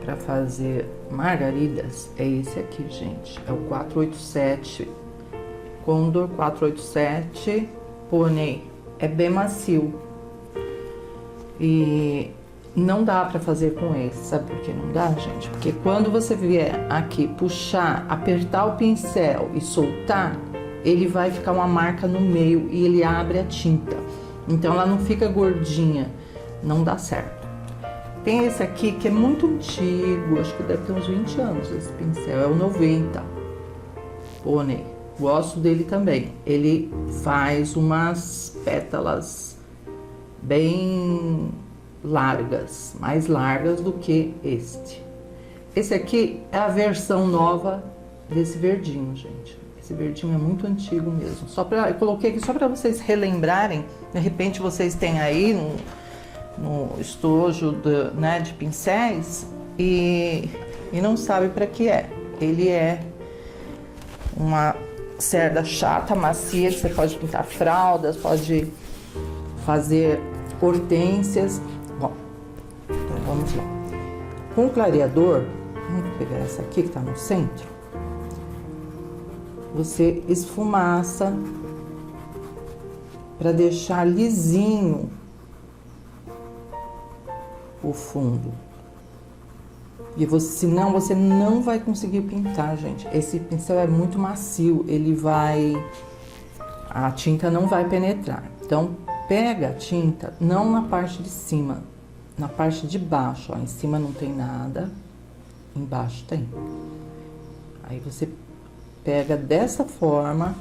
para fazer margaridas é esse aqui, gente. É o 487, Condor 487 Pônei. É bem macio. E não dá para fazer com esse, sabe por que não dá, gente? Porque quando você vier aqui puxar, apertar o pincel e soltar, ele vai ficar uma marca no meio e ele abre a tinta. Então ela não fica gordinha, não dá certo. Tem esse aqui que é muito antigo, acho que deve ter uns 20 anos esse pincel, é o 90 Pônei. Gosto dele também. Ele faz umas pétalas bem largas, mais largas do que este. Esse aqui é a versão nova desse verdinho, gente. Esse verdinho é muito antigo mesmo. Eu coloquei aqui só para vocês relembrarem. De repente vocês têm aí no estojo de pincéis e não sabem para que é. Ele é uma cerda chata, macia, que você pode pintar fraldas, pode fazer hortênsias. Bom, então vamos lá. Com o clareador, vamos pegar essa aqui que tá no centro. Você esfumaça para deixar lisinho o fundo. E senão você não vai conseguir pintar, gente. Esse pincel é muito macio, a tinta não vai penetrar. Então, pega a tinta não na parte de cima, na parte de baixo, ó. Em cima não tem nada, embaixo tem. Aí você pega dessa forma,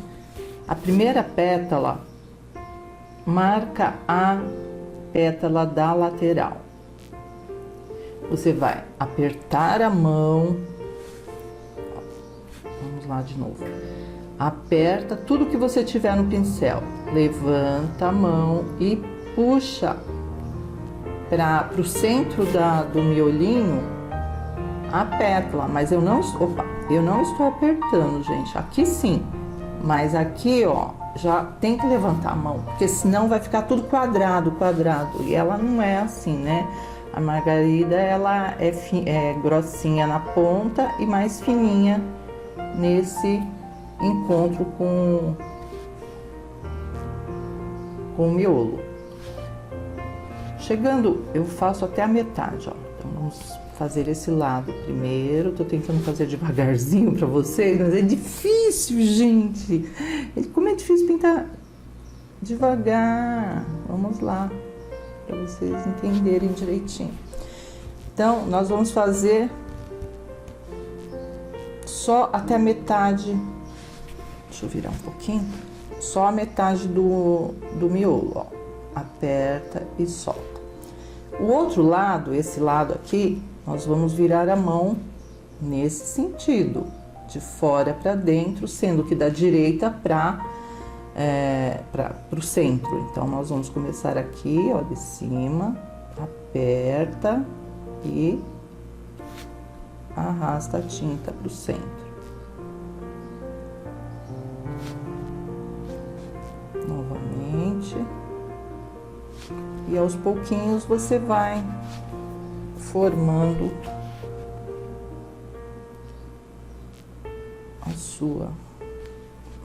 a primeira pétala marca a pétala da lateral. Você vai apertar a mão, vamos lá de novo. Aperta tudo que você tiver no pincel, levanta a mão e puxa para o centro do miolinho a pétala, mas eu não estou apertando, gente, aqui sim, mas aqui, ó, já tem que levantar a mão, porque senão vai ficar tudo quadrado, e ela não é assim, né? A margarida, ela é grossinha na ponta e mais fininha nesse encontro com o miolo. Chegando, eu faço até a metade, ó. Então, vamos fazer esse lado primeiro. Tô tentando fazer devagarzinho pra vocês, mas é difícil, gente. Como é difícil pintar devagar. Vamos lá, para vocês entenderem direitinho. Então, nós vamos fazer só até a metade. Deixa eu virar um pouquinho. Só a metade do miolo, ó. Aperta e solta. O outro lado, esse lado aqui, nós vamos virar a mão nesse sentido, de fora para dentro, sendo que da direita para o centro. Então, nós vamos começar aqui, ó, de cima, aperta e arrasta a tinta para o centro. Novamente. E aos pouquinhos você vai formando a sua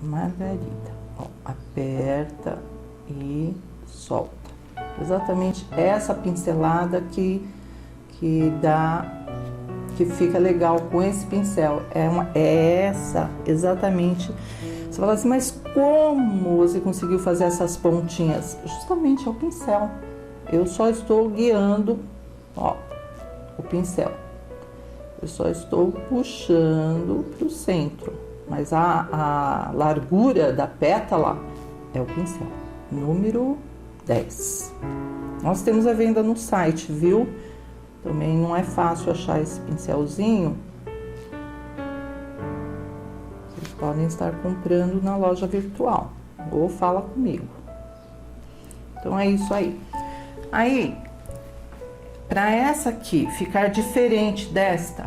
margarida. Ó, aperta e solta. Exatamente essa pincelada que fica legal com esse pincel. É essa, exatamente. Você fala assim, mas como você conseguiu fazer essas pontinhas? Justamente é o pincel. Eu só estou guiando, ó, o pincel. Eu só estou puxando para o centro. Mas a largura da pétala é o pincel. Número 10. Nós temos a venda no site, viu? Também não é fácil achar esse pincelzinho. Vocês podem estar comprando na loja virtual ou fala comigo. Então é isso aí. Aí, para essa aqui ficar diferente desta,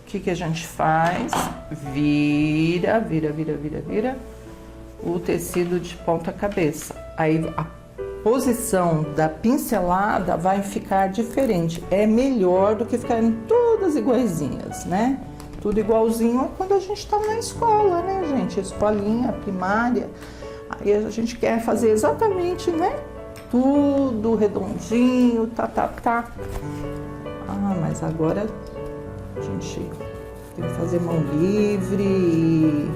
o que a gente faz? Vira o tecido de ponta cabeça. Aí a posição da pincelada vai ficar diferente. É melhor do que ficarem todas iguaizinhas, né? Tudo igualzinho quando a gente tá na escola, né, gente? Escolinha, primária. Aí a gente quer fazer exatamente, né? Tudo redondinho, tá. Ah, mas agora a gente tem que fazer mão livre,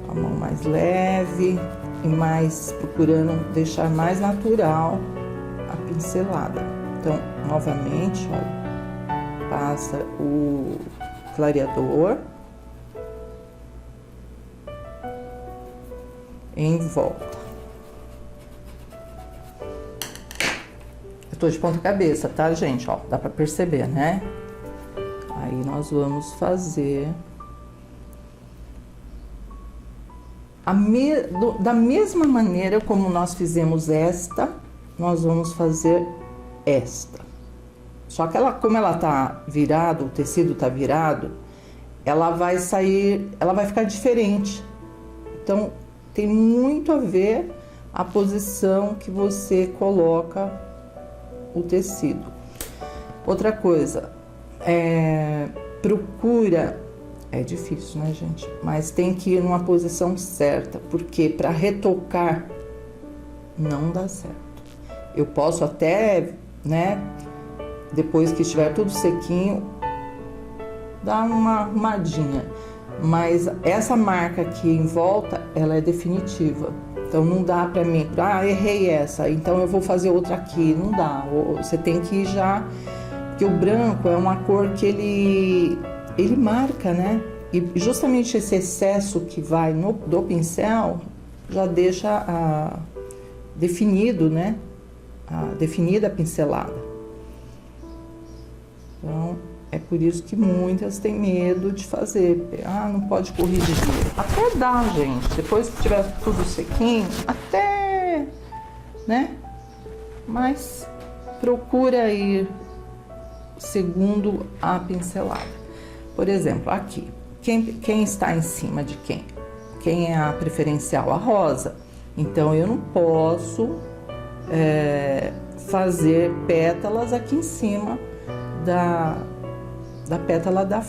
a mão mais leve e mais procurando deixar mais natural a pincelada. Então, novamente, olha, passa o clareador em volta. Eu tô de ponta cabeça, tá, gente? Ó, dá pra perceber, né? Aí nós vamos fazer da mesma maneira como nós fizemos esta, nós vamos fazer esta. Só que como ela tá virada, o tecido tá virado, ela vai ficar diferente. Então, tem muito a ver a posição que você coloca o tecido. Outra coisa, procura, é difícil, né, gente? Mas tem que ir numa posição certa, porque para retocar não dá certo. Eu posso até, né, depois que estiver tudo sequinho, dar uma arrumadinha, mas essa marca aqui em volta, ela é definitiva. Então não dá pra mim, errei essa, então eu vou fazer outra aqui. Não dá, você tem que ir já, porque o branco é uma cor que ele marca, né? E justamente esse excesso que vai do pincel já deixa definido, né? Definida a pincelada. Então, é por isso que muitas têm medo de fazer. Não pode corrigir. Até dá, gente. Depois que tiver tudo sequinho, até, né? Mas procura ir segundo a pincelada. Por exemplo, aqui. Quem está em cima de quem? Quem é a preferencial? A rosa. Então, eu não posso fazer pétalas aqui em cima da pétala da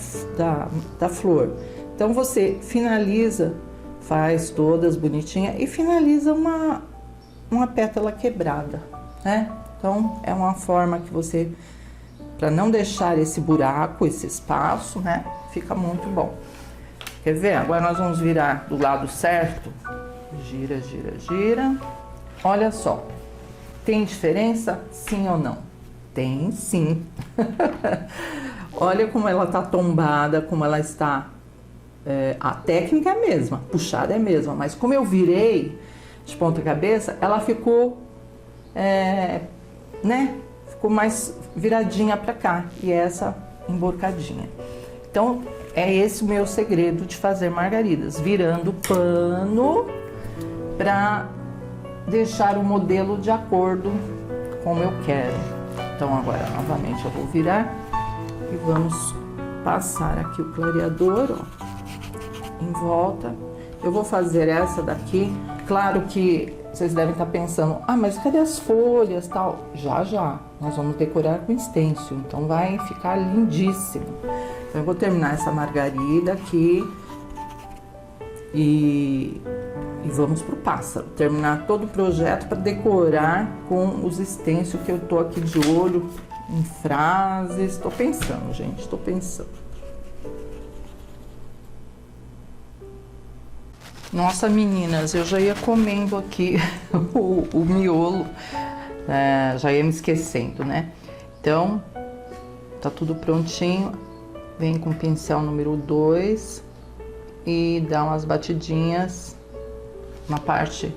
flor. Então você finaliza, faz todas bonitinhas e finaliza uma pétala quebrada, né? Então é uma forma que você, para não deixar esse buraco, esse espaço, né? Fica muito bom. Quer ver? Agora nós vamos virar do lado certo. Gira, gira, gira. Olha só. Tem diferença? Sim ou não? Tem sim. Olha como ela tá tombada, como ela está. A técnica é a mesma, puxada é a mesma, mas como eu virei de ponta cabeça, ela ficou, né? Ficou mais viradinha para cá e essa emborcadinha. Então, é esse o meu segredo de fazer margaridas, virando pano para deixar o modelo de acordo como eu quero. Então agora novamente eu vou virar e vamos passar aqui o clareador, ó, em volta. Eu vou fazer essa daqui, claro que vocês devem estar pensando, mas cadê as folhas, tal? Já, nós vamos decorar com stencil, então vai ficar lindíssimo. Então eu vou terminar essa margarida aqui e vamos pro pássaro, terminar todo o projeto para decorar com os stencil que eu tô aqui de olho em frases. Tô pensando, gente, tô pensando. Nossa, meninas, eu já ia comendo aqui o miolo, já ia me esquecendo, né? Então, tá tudo prontinho. Vem com o pincel número 2 e dá umas batidinhas na parte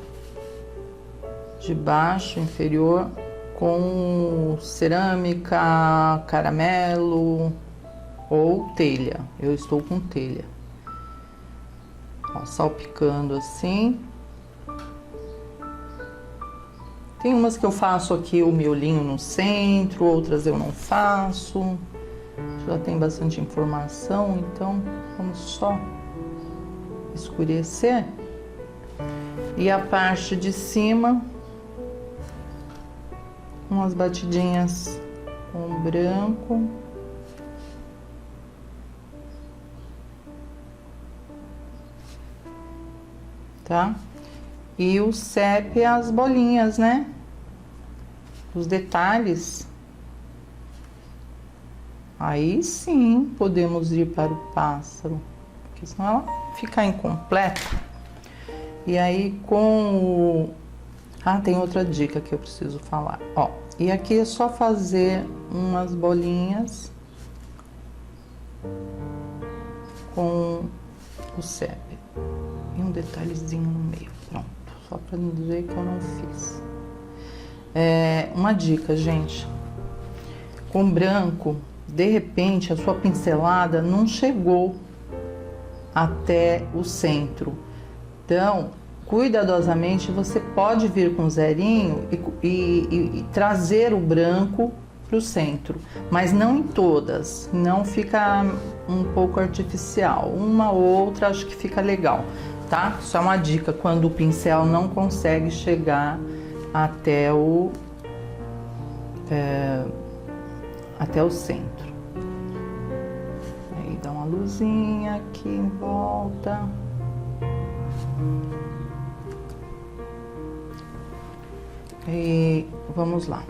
de baixo, inferior, com cerâmica, caramelo ou telha. Eu estou com telha. Ó, salpicando assim. Tem umas que eu faço aqui o miolinho no centro, outras eu não faço. Já tem bastante informação, então vamos só escurecer. E a parte de cima, umas batidinhas com branco. Tá? E o sépia, as bolinhas, né? Os detalhes. Aí sim podemos ir para o pássaro, porque senão ela fica incompleta. E aí com o... tem outra dica que eu preciso falar. Ó, e aqui é só fazer umas bolinhas com o sépia. E um detalhezinho no meio, pronto. Só para não dizer que eu não fiz. Uma dica, gente. Com branco, de repente, a sua pincelada não chegou até o centro. Então, cuidadosamente, você pode vir com zerinho e trazer o branco para o centro, mas não em todas, não fica um pouco artificial. Uma ou outra acho que fica legal, tá? Só uma dica, quando o pincel não consegue chegar até o centro. Aí dá uma luzinha aqui em volta. E vamos lá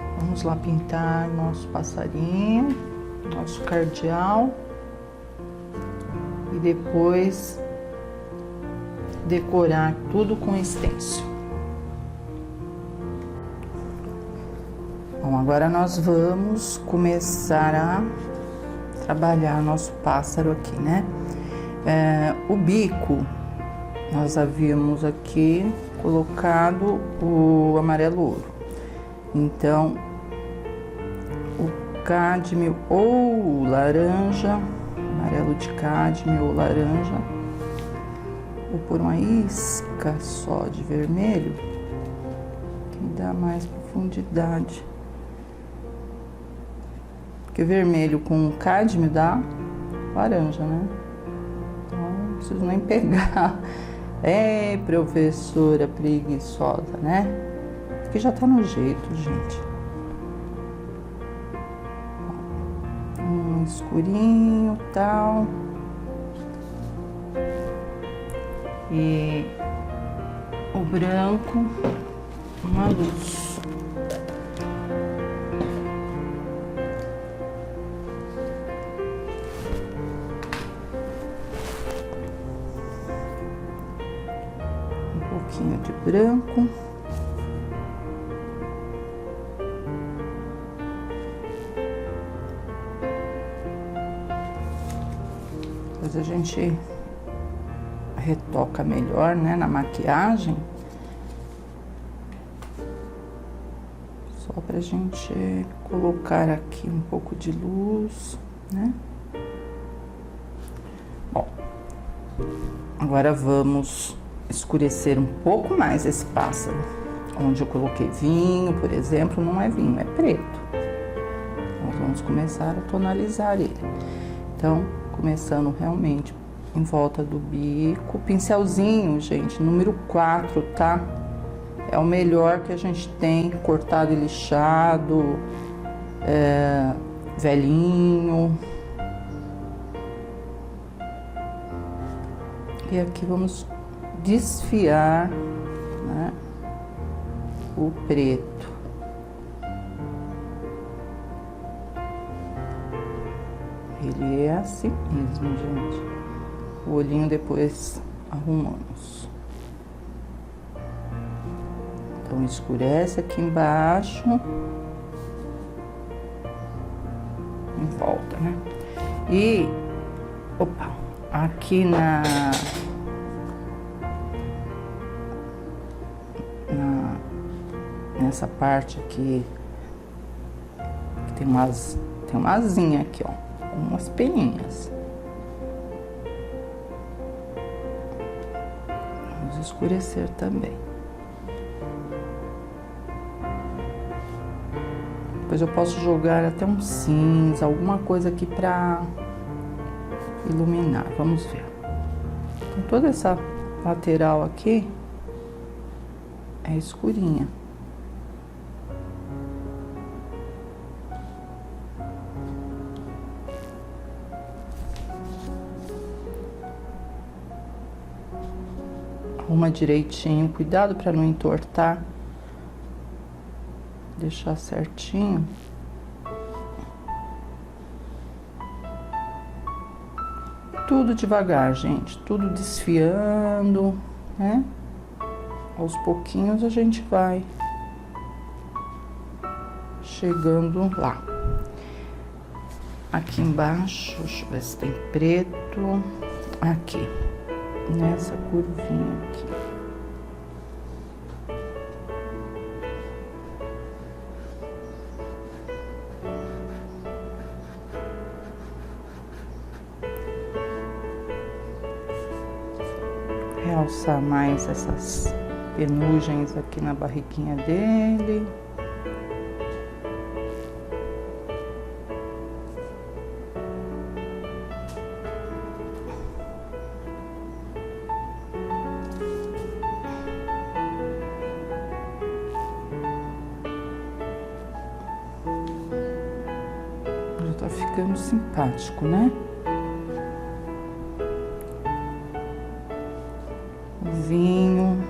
pintar nosso passarinho, nosso cardeal. e depois decorar tudo com stencil. Bom, agora nós vamos começar a trabalhar nosso pássaro aqui, né? O bico, nós havíamos aqui colocado o amarelo ouro. Então, o cádmio ou laranja, amarelo de cádmio ou laranja, vou pôr uma isca só de vermelho, que dá mais profundidade. Porque vermelho com cádmio dá laranja, né? Então, não preciso nem pegar. É, professora preguiçosa, né? Porque já tá no jeito, gente. Um escurinho, tal. E o branco, uma luz. De branco. Depois a gente retoca melhor, né, na maquiagem. Só pra gente colocar aqui um pouco de luz, né? Bom, agora vamos escurecer um pouco mais esse pássaro. Onde eu coloquei vinho, por exemplo, não é vinho, é preto. Nós vamos começar a tonalizar ele. Então, começando realmente em volta do bico. Pincelzinho, gente, número 4, tá? É o melhor que a gente tem, cortado e lixado, velhinho. E aqui vamos desfiar, né, o preto. Ele é assim mesmo, gente. O olhinho depois arrumamos. Então, escurece aqui embaixo. Em volta, né? E, opa, aqui nessa parte aqui, que tem uma asinha aqui, ó, umas peninhas. Vamos escurecer também. Depois eu posso jogar até um cinza, alguma coisa aqui pra iluminar. Vamos ver. Então, toda essa lateral aqui é escurinha. Arruma direitinho, cuidado para não entortar. Deixar certinho. Tudo devagar, gente, tudo desfiando, né? Aos pouquinhos a gente vai chegando lá. Aqui embaixo, deixa eu ver se tem preto. Aqui, nessa curvinha aqui. Realçar mais essas penugens aqui na barriguinha dele. Já tá ficando simpático, né? Vinho.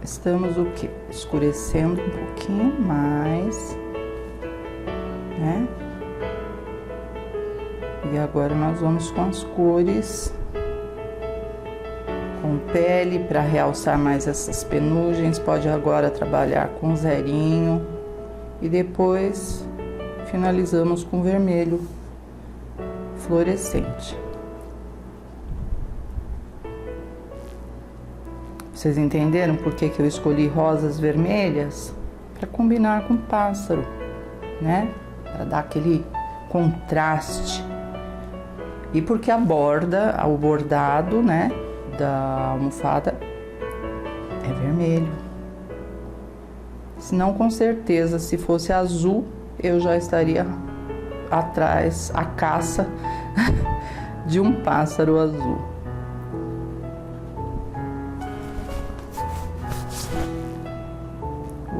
estamos o quê? Escurecendo um pouquinho mais, né? E agora nós vamos com as cores com pele para realçar mais essas penugens. Pode agora trabalhar com zerinho e depois finalizamos com vermelho fluorescente. Vocês entenderam por que eu escolhi rosas vermelhas? Para combinar com o pássaro, né? Para dar aquele contraste. E porque a borda, o bordado, né, da almofada é vermelho. Senão, com certeza, se fosse azul, eu já estaria atrás, à caça de um pássaro azul.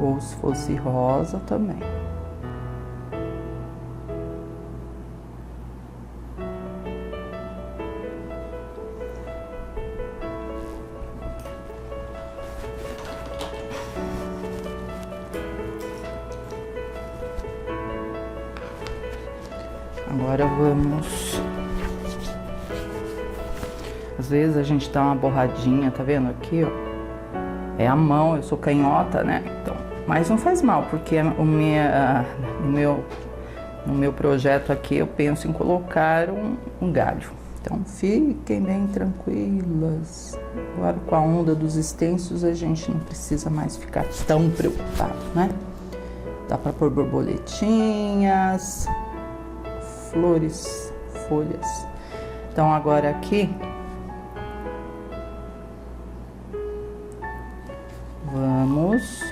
Ou se fosse rosa também. Agora vamos... Às vezes a gente dá uma borradinha, tá vendo aqui, ó? É a mão, eu sou canhota, né? Então, mas não faz mal, porque no meu projeto aqui eu penso em colocar um galho. Então fiquem bem tranquilas. Agora com a onda dos extensos a gente não precisa mais ficar tão preocupado, né? Dá para pôr borboletinhas, flores, folhas. Então agora aqui vamos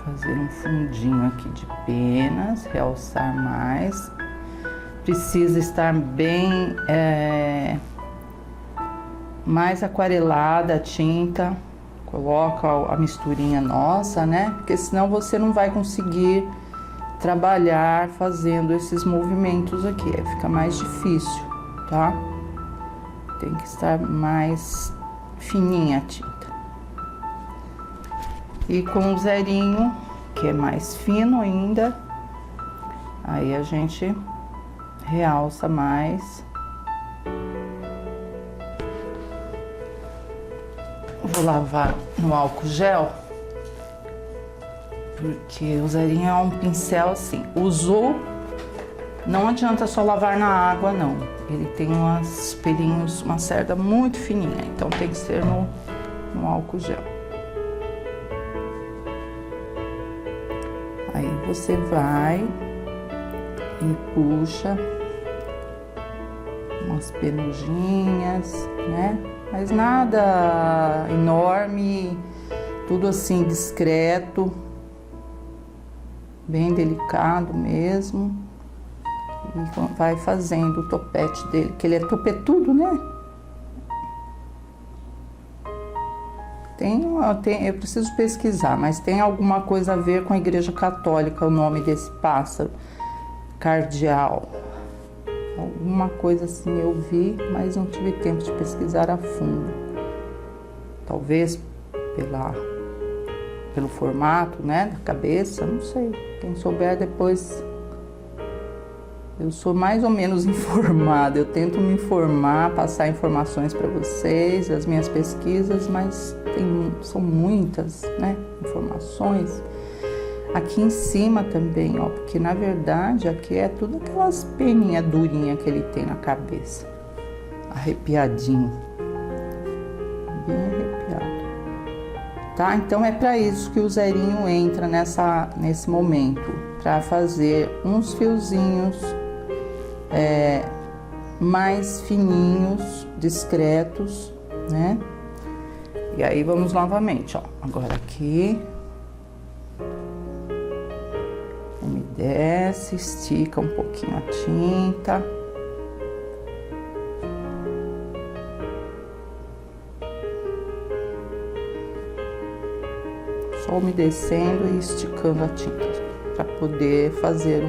fazer um fundinho aqui de penas, realçar mais. Precisa estar bem mais aquarelada a tinta. Coloca a misturinha nossa, né? Porque senão você não vai conseguir trabalhar fazendo esses movimentos aqui. Fica mais difícil, tá? Tem que estar mais fininha a tinta. E com o zerinho, que é mais fino ainda, aí a gente realça mais. Vou lavar no álcool gel, porque o zerinho é um pincel assim. Usou, não adianta só lavar na água, não. Ele tem umas pelinhos, uma cerda muito fininha, então tem que ser no álcool gel. Aí você vai e puxa umas penuginhas, né? Mas nada enorme, tudo assim discreto, bem delicado mesmo. E vai fazendo o topete dele, que ele é topetudo, né? Eu preciso pesquisar, mas tem alguma coisa a ver com a Igreja Católica, o nome desse pássaro, cardeal. Alguma coisa assim eu vi, mas não tive tempo de pesquisar a fundo. Talvez pelo formato, né, da cabeça, não sei. Quem souber depois... Eu sou mais ou menos informada, eu tento me informar, passar informações para vocês, as minhas pesquisas, mas são muitas, né, informações. Aqui em cima também, ó, porque na verdade aqui é tudo aquelas peninhas durinhas que ele tem na cabeça. Arrepiadinho. Bem arrepiado. Tá? Então é para isso que o zerinho entra nesse momento, para fazer uns fiozinhos mais fininhos, discretos, né? E aí vamos novamente, ó. Agora aqui. Umedece, estica um pouquinho a tinta. Só umedecendo e esticando a tinta para poder fazer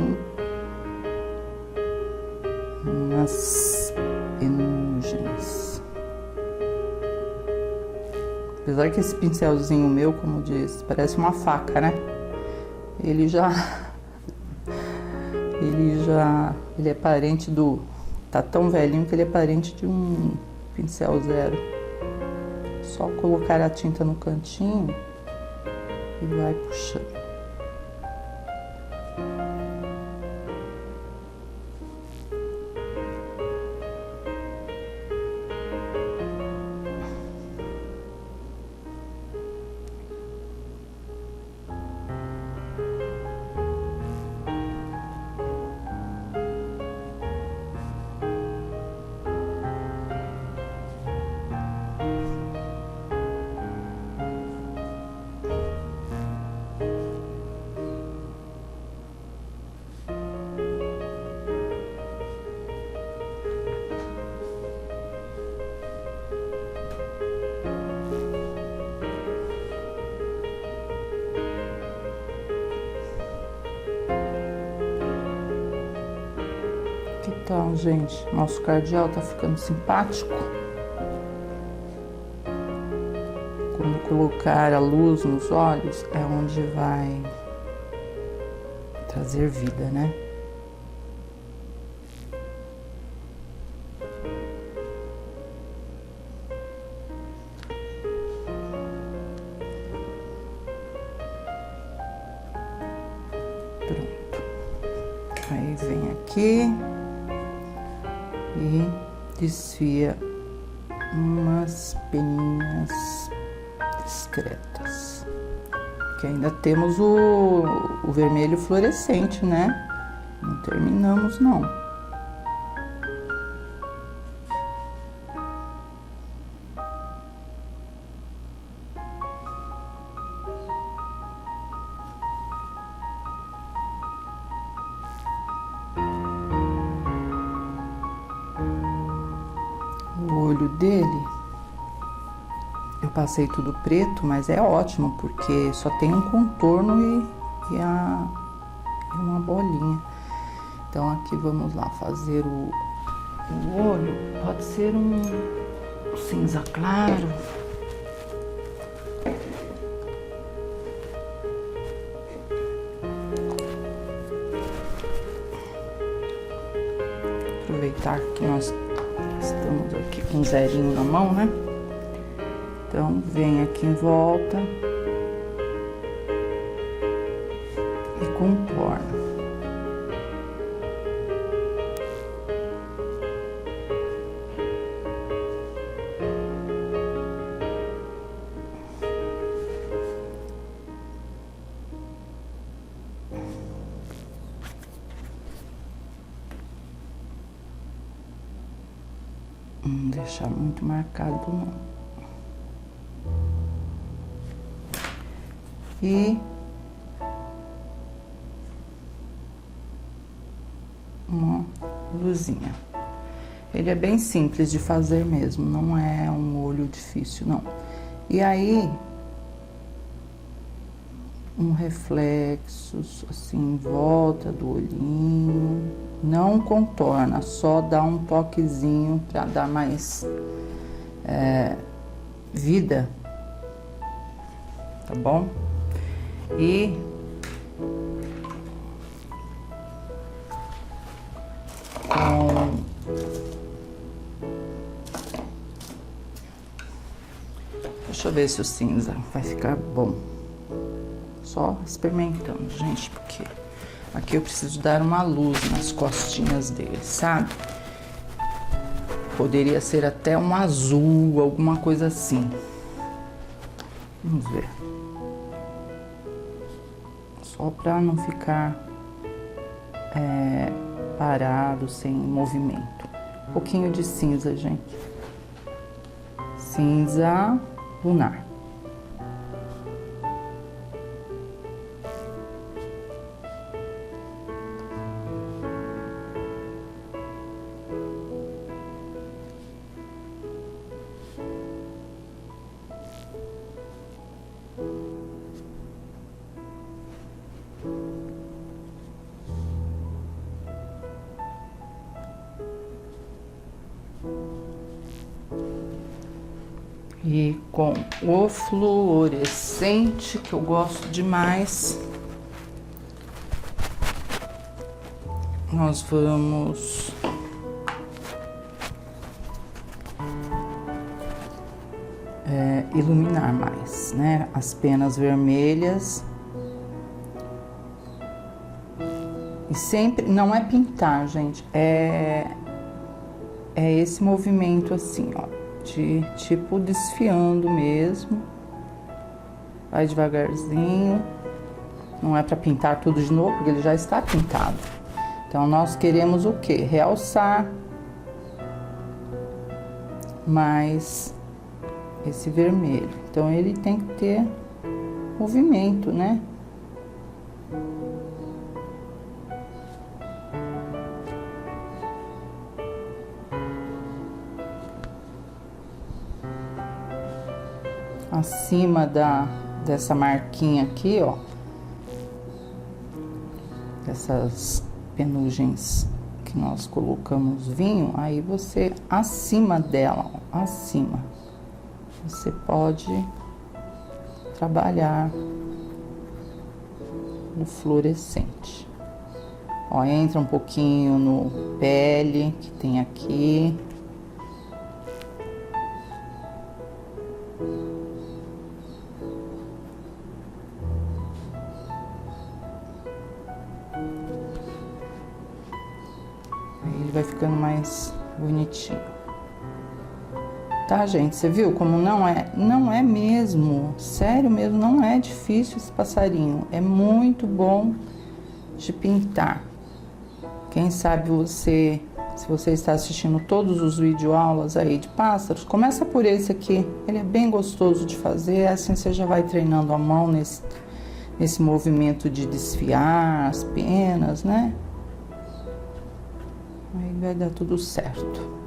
umas penugens. Apesar que esse pincelzinho meu, como diz, parece uma faca, né? Ele é parente do... Tá tão velhinho que ele é parente de um pincel zero. Só colocar a tinta no cantinho e vai puxando. Então, gente, nosso cardeal tá ficando simpático. Quando colocar a luz nos olhos, é onde vai trazer vida, né? Pronto. Aí vem aqui e desfia umas peninhas discretas. Que ainda temos o vermelho fluorescente, né? Não terminamos, não. O olho dele, eu passei tudo preto, mas é ótimo, porque só tem um contorno e uma bolinha. Então aqui vamos lá fazer o olho, pode ser um cinza claro. Aproveitar que nós estamos aqui com um zerinho na mão, né? Então, vem aqui em volta e contorna. Não deixar muito marcado, não. E uma luzinha. Ele é bem simples de fazer mesmo, não é um olho difícil, não. E aí, um reflexo assim em volta do olhinho. Não contorna, só dá um toquezinho para dar mais vida, tá bom? E deixa eu ver se o cinza vai ficar bom. Só experimentando, gente, porque aqui eu preciso dar uma luz nas costinhas dele, sabe? Poderia ser até um azul, alguma coisa assim. Vamos ver. Só para não ficar parado, sem movimento. Um pouquinho de cinza, gente. Cinza lunar. E com o fluorescente, que eu gosto demais, nós vamos iluminar mais, né? As penas vermelhas. E sempre, não é pintar, gente, é esse movimento assim, ó, de tipo desfiando mesmo. Vai devagarzinho. Não é para pintar tudo de novo, porque ele já está pintado. Então, nós queremos o quê? Realçar mais esse vermelho. Então, ele tem que ter movimento, né? Acima dessa marquinha aqui, ó, dessas penugens que nós colocamos vinho, aí você, acima dela, ó, acima, você pode trabalhar no fluorescente. Ó, entra um pouquinho no pele que tem aqui. Ele vai ficando mais bonitinho. Tá, gente? Você viu como não é mesmo, sério mesmo, não é difícil esse passarinho. É muito bom de pintar. Quem sabe você, se você está assistindo todos os videoaulas aí de pássaros, começa por esse aqui. Ele é bem gostoso de fazer, assim você já vai treinando a mão nesse movimento de desfiar as penas, né? Aí vai dar tudo certo.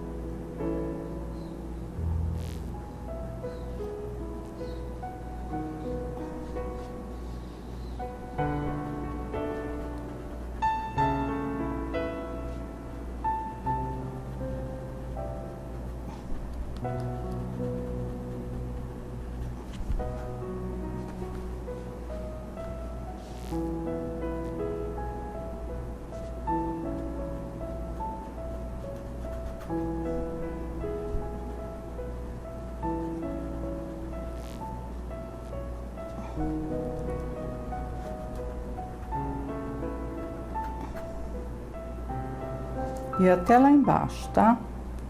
E até lá embaixo, tá?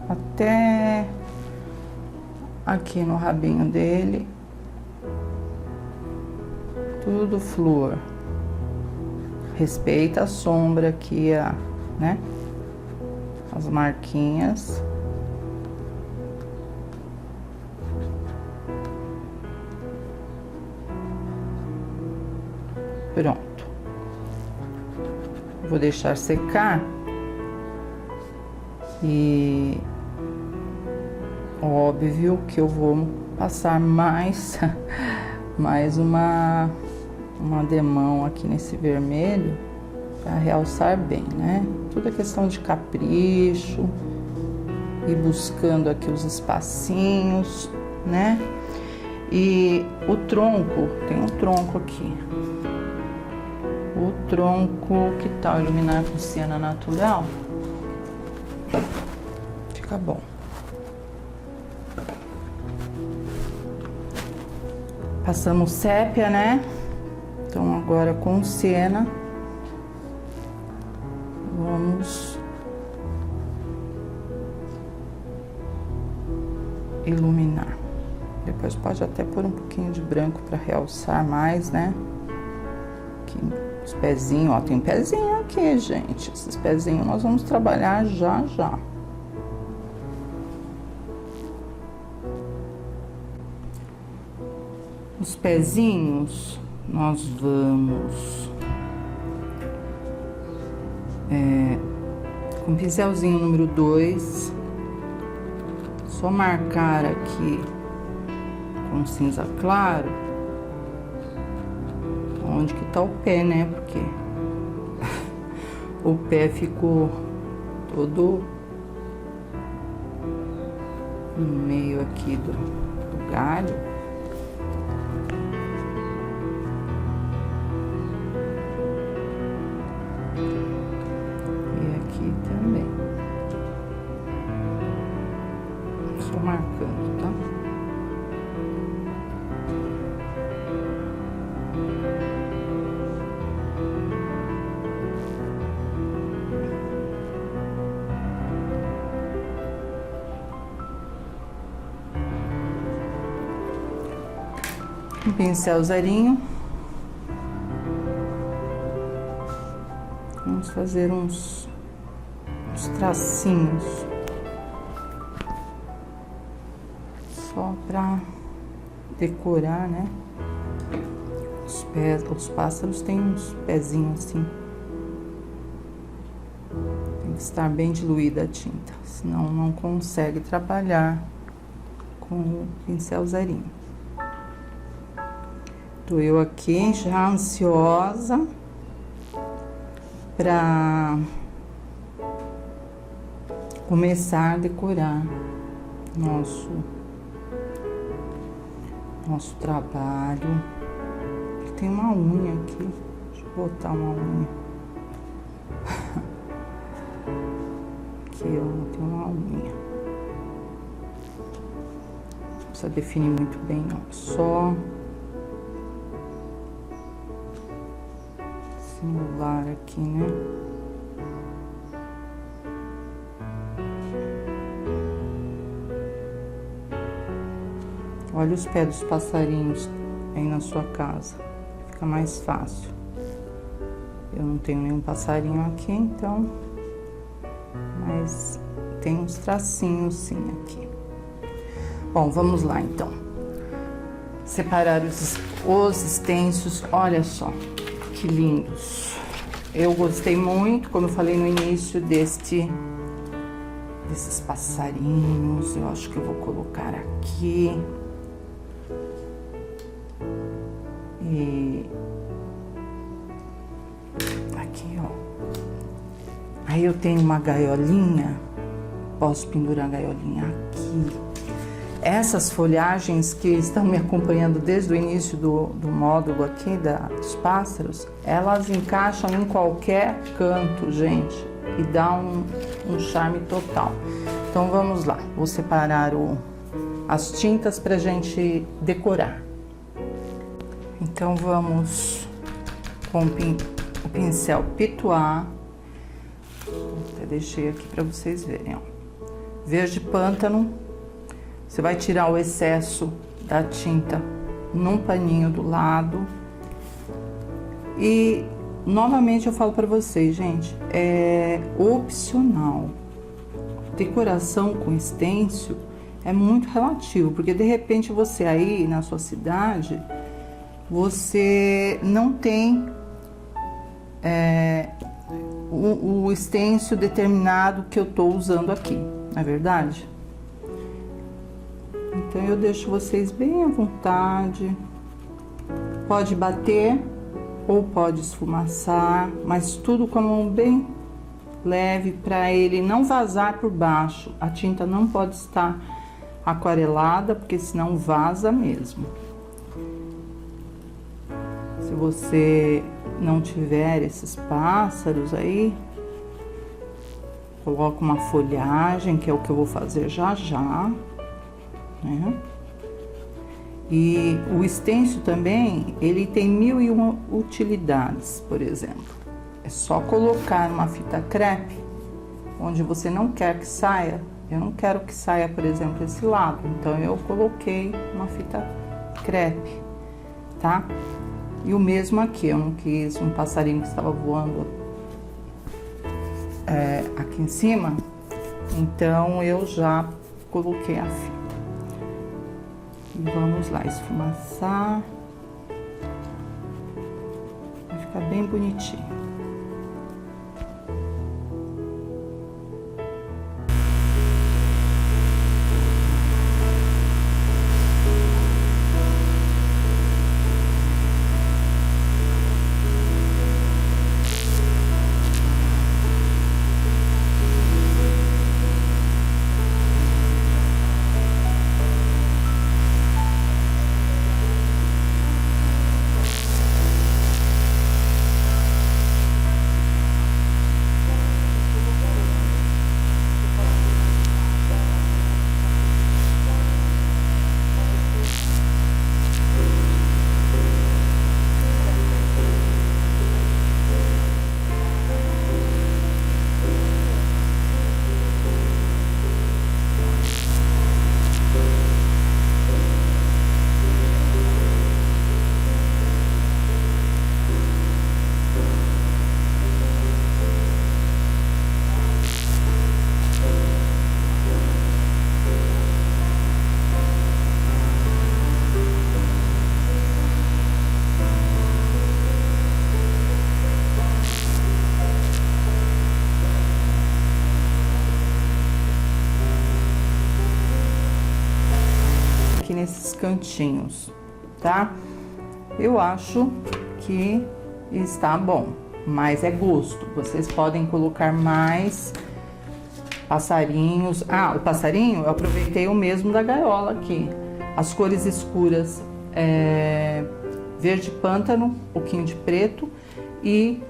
Até aqui no rabinho dele. Tudo flúor. Respeita a sombra aqui, né? As marquinhas. Pronto. Vou deixar secar. E óbvio que eu vou passar mais uma demão aqui nesse vermelho para realçar bem, né? Tudo é questão de capricho e buscando aqui os espacinhos, né? E o tronco, tem um tronco aqui. O tronco, que tal iluminar com siena natural? Fica bom. Passamos sépia, né? Então agora com siena vamos iluminar. Depois pode até pôr um pouquinho de branco para realçar mais, né? Aqui, os pezinhos, ó, tem pezinho aqui, gente. Esses pezinhos nós vamos trabalhar já já. Os pezinhos nós vamos com o pincelzinho número 2, só marcar aqui com cinza claro onde que tá o pé, né? Porque o pé ficou todo no meio aqui do galho. E aqui também. Só marcando, tá? Um pincel zerinho. Vamos fazer uns tracinhos. Só pra decorar, né? Os pés, os pássaros têm uns pezinhos assim. Tem que estar bem diluída a tinta, senão não consegue trabalhar com o pincel zerinho. Tô eu aqui já ansiosa para começar a decorar nosso trabalho. Tem uma unha aqui, deixa eu botar uma unha. Aqui ó, tem uma unha. Não precisa definir muito bem, ó. Só simular aqui, né? Olha os pés dos passarinhos aí na sua casa, fica mais fácil. Eu não tenho nenhum passarinho aqui, então, mas tem uns tracinhos sim aqui. Bom, vamos lá então. Separar os extensos, olha só. Que lindos. Eu gostei muito, como eu falei no início, desses passarinhos. Eu acho que eu vou colocar aqui. E aqui, ó. Aí eu tenho uma gaiolinha. Posso pendurar a gaiolinha aqui. Essas folhagens que estão me acompanhando desde o início do módulo aqui dos pássaros, elas encaixam em qualquer canto, gente, e dá um charme total. Então vamos lá, vou separar as tintas pra gente decorar. Então vamos com o pincel Pituá, até deixei aqui para vocês verem, ó. Verde pântano. Você vai tirar o excesso da tinta num paninho do lado. E, novamente, eu falo para vocês, gente, é opcional. Decoração com stencil é muito relativo, porque, de repente, você aí na sua cidade, você não tem o stencil determinado que eu tô usando aqui, não é verdade? Então, eu deixo vocês bem à vontade. Pode bater ou pode esfumaçar, mas tudo com a mão bem leve para ele não vazar por baixo. A tinta não pode estar aquarelada, porque senão vaza mesmo. Se você não tiver esses pássaros aí, coloca uma folhagem, que é o que eu vou fazer já já. Né? E o stencil também, ele tem 1001 utilidades, por exemplo. É só colocar uma fita crepe, onde você não quer que saia. Eu não quero que saia, por exemplo, esse lado. Então, eu coloquei uma fita crepe, tá? E o mesmo aqui, eu não quis um passarinho que estava voando aqui em cima. Então, eu já coloquei a fita. E vamos lá, esfumaçar. Vai ficar bem bonitinho. cantinhos, tá? Eu acho que está bom, mas é gosto. Vocês podem colocar mais passarinhos. Ah, o passarinho eu aproveitei o mesmo da gaiola aqui. As cores escuras, verde pântano, um pouquinho de preto, e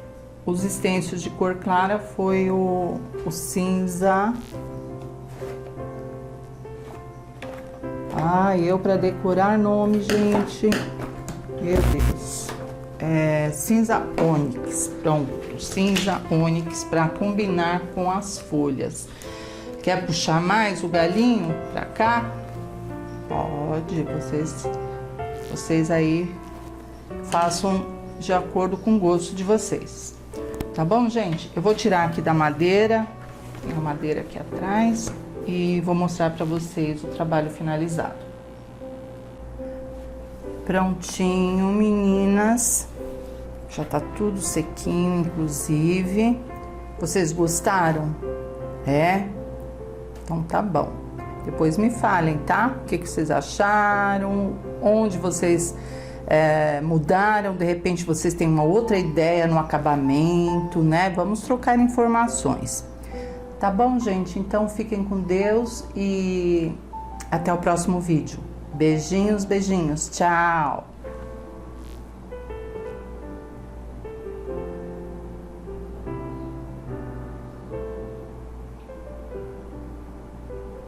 os stencils de cor clara foi o cinza. Eu para decorar nome, gente, meu Deus, cinza ônix, pronto, cinza ônix para combinar com as folhas. Quer puxar mais o galinho para cá? Pode, vocês aí façam de acordo com o gosto de vocês. Tá bom, gente? Eu vou tirar aqui da madeira, tem a madeira aqui atrás, e vou mostrar para vocês o trabalho finalizado. Prontinho, meninas. Já tá tudo sequinho, inclusive. Vocês gostaram? Então tá bom. Depois me falem, tá? O que vocês acharam? Onde vocês mudaram? De repente vocês têm uma outra ideia no acabamento, né? Vamos trocar informações. Tá bom, gente? Então fiquem com Deus e até o próximo vídeo. Beijinhos, beijinhos. Tchau!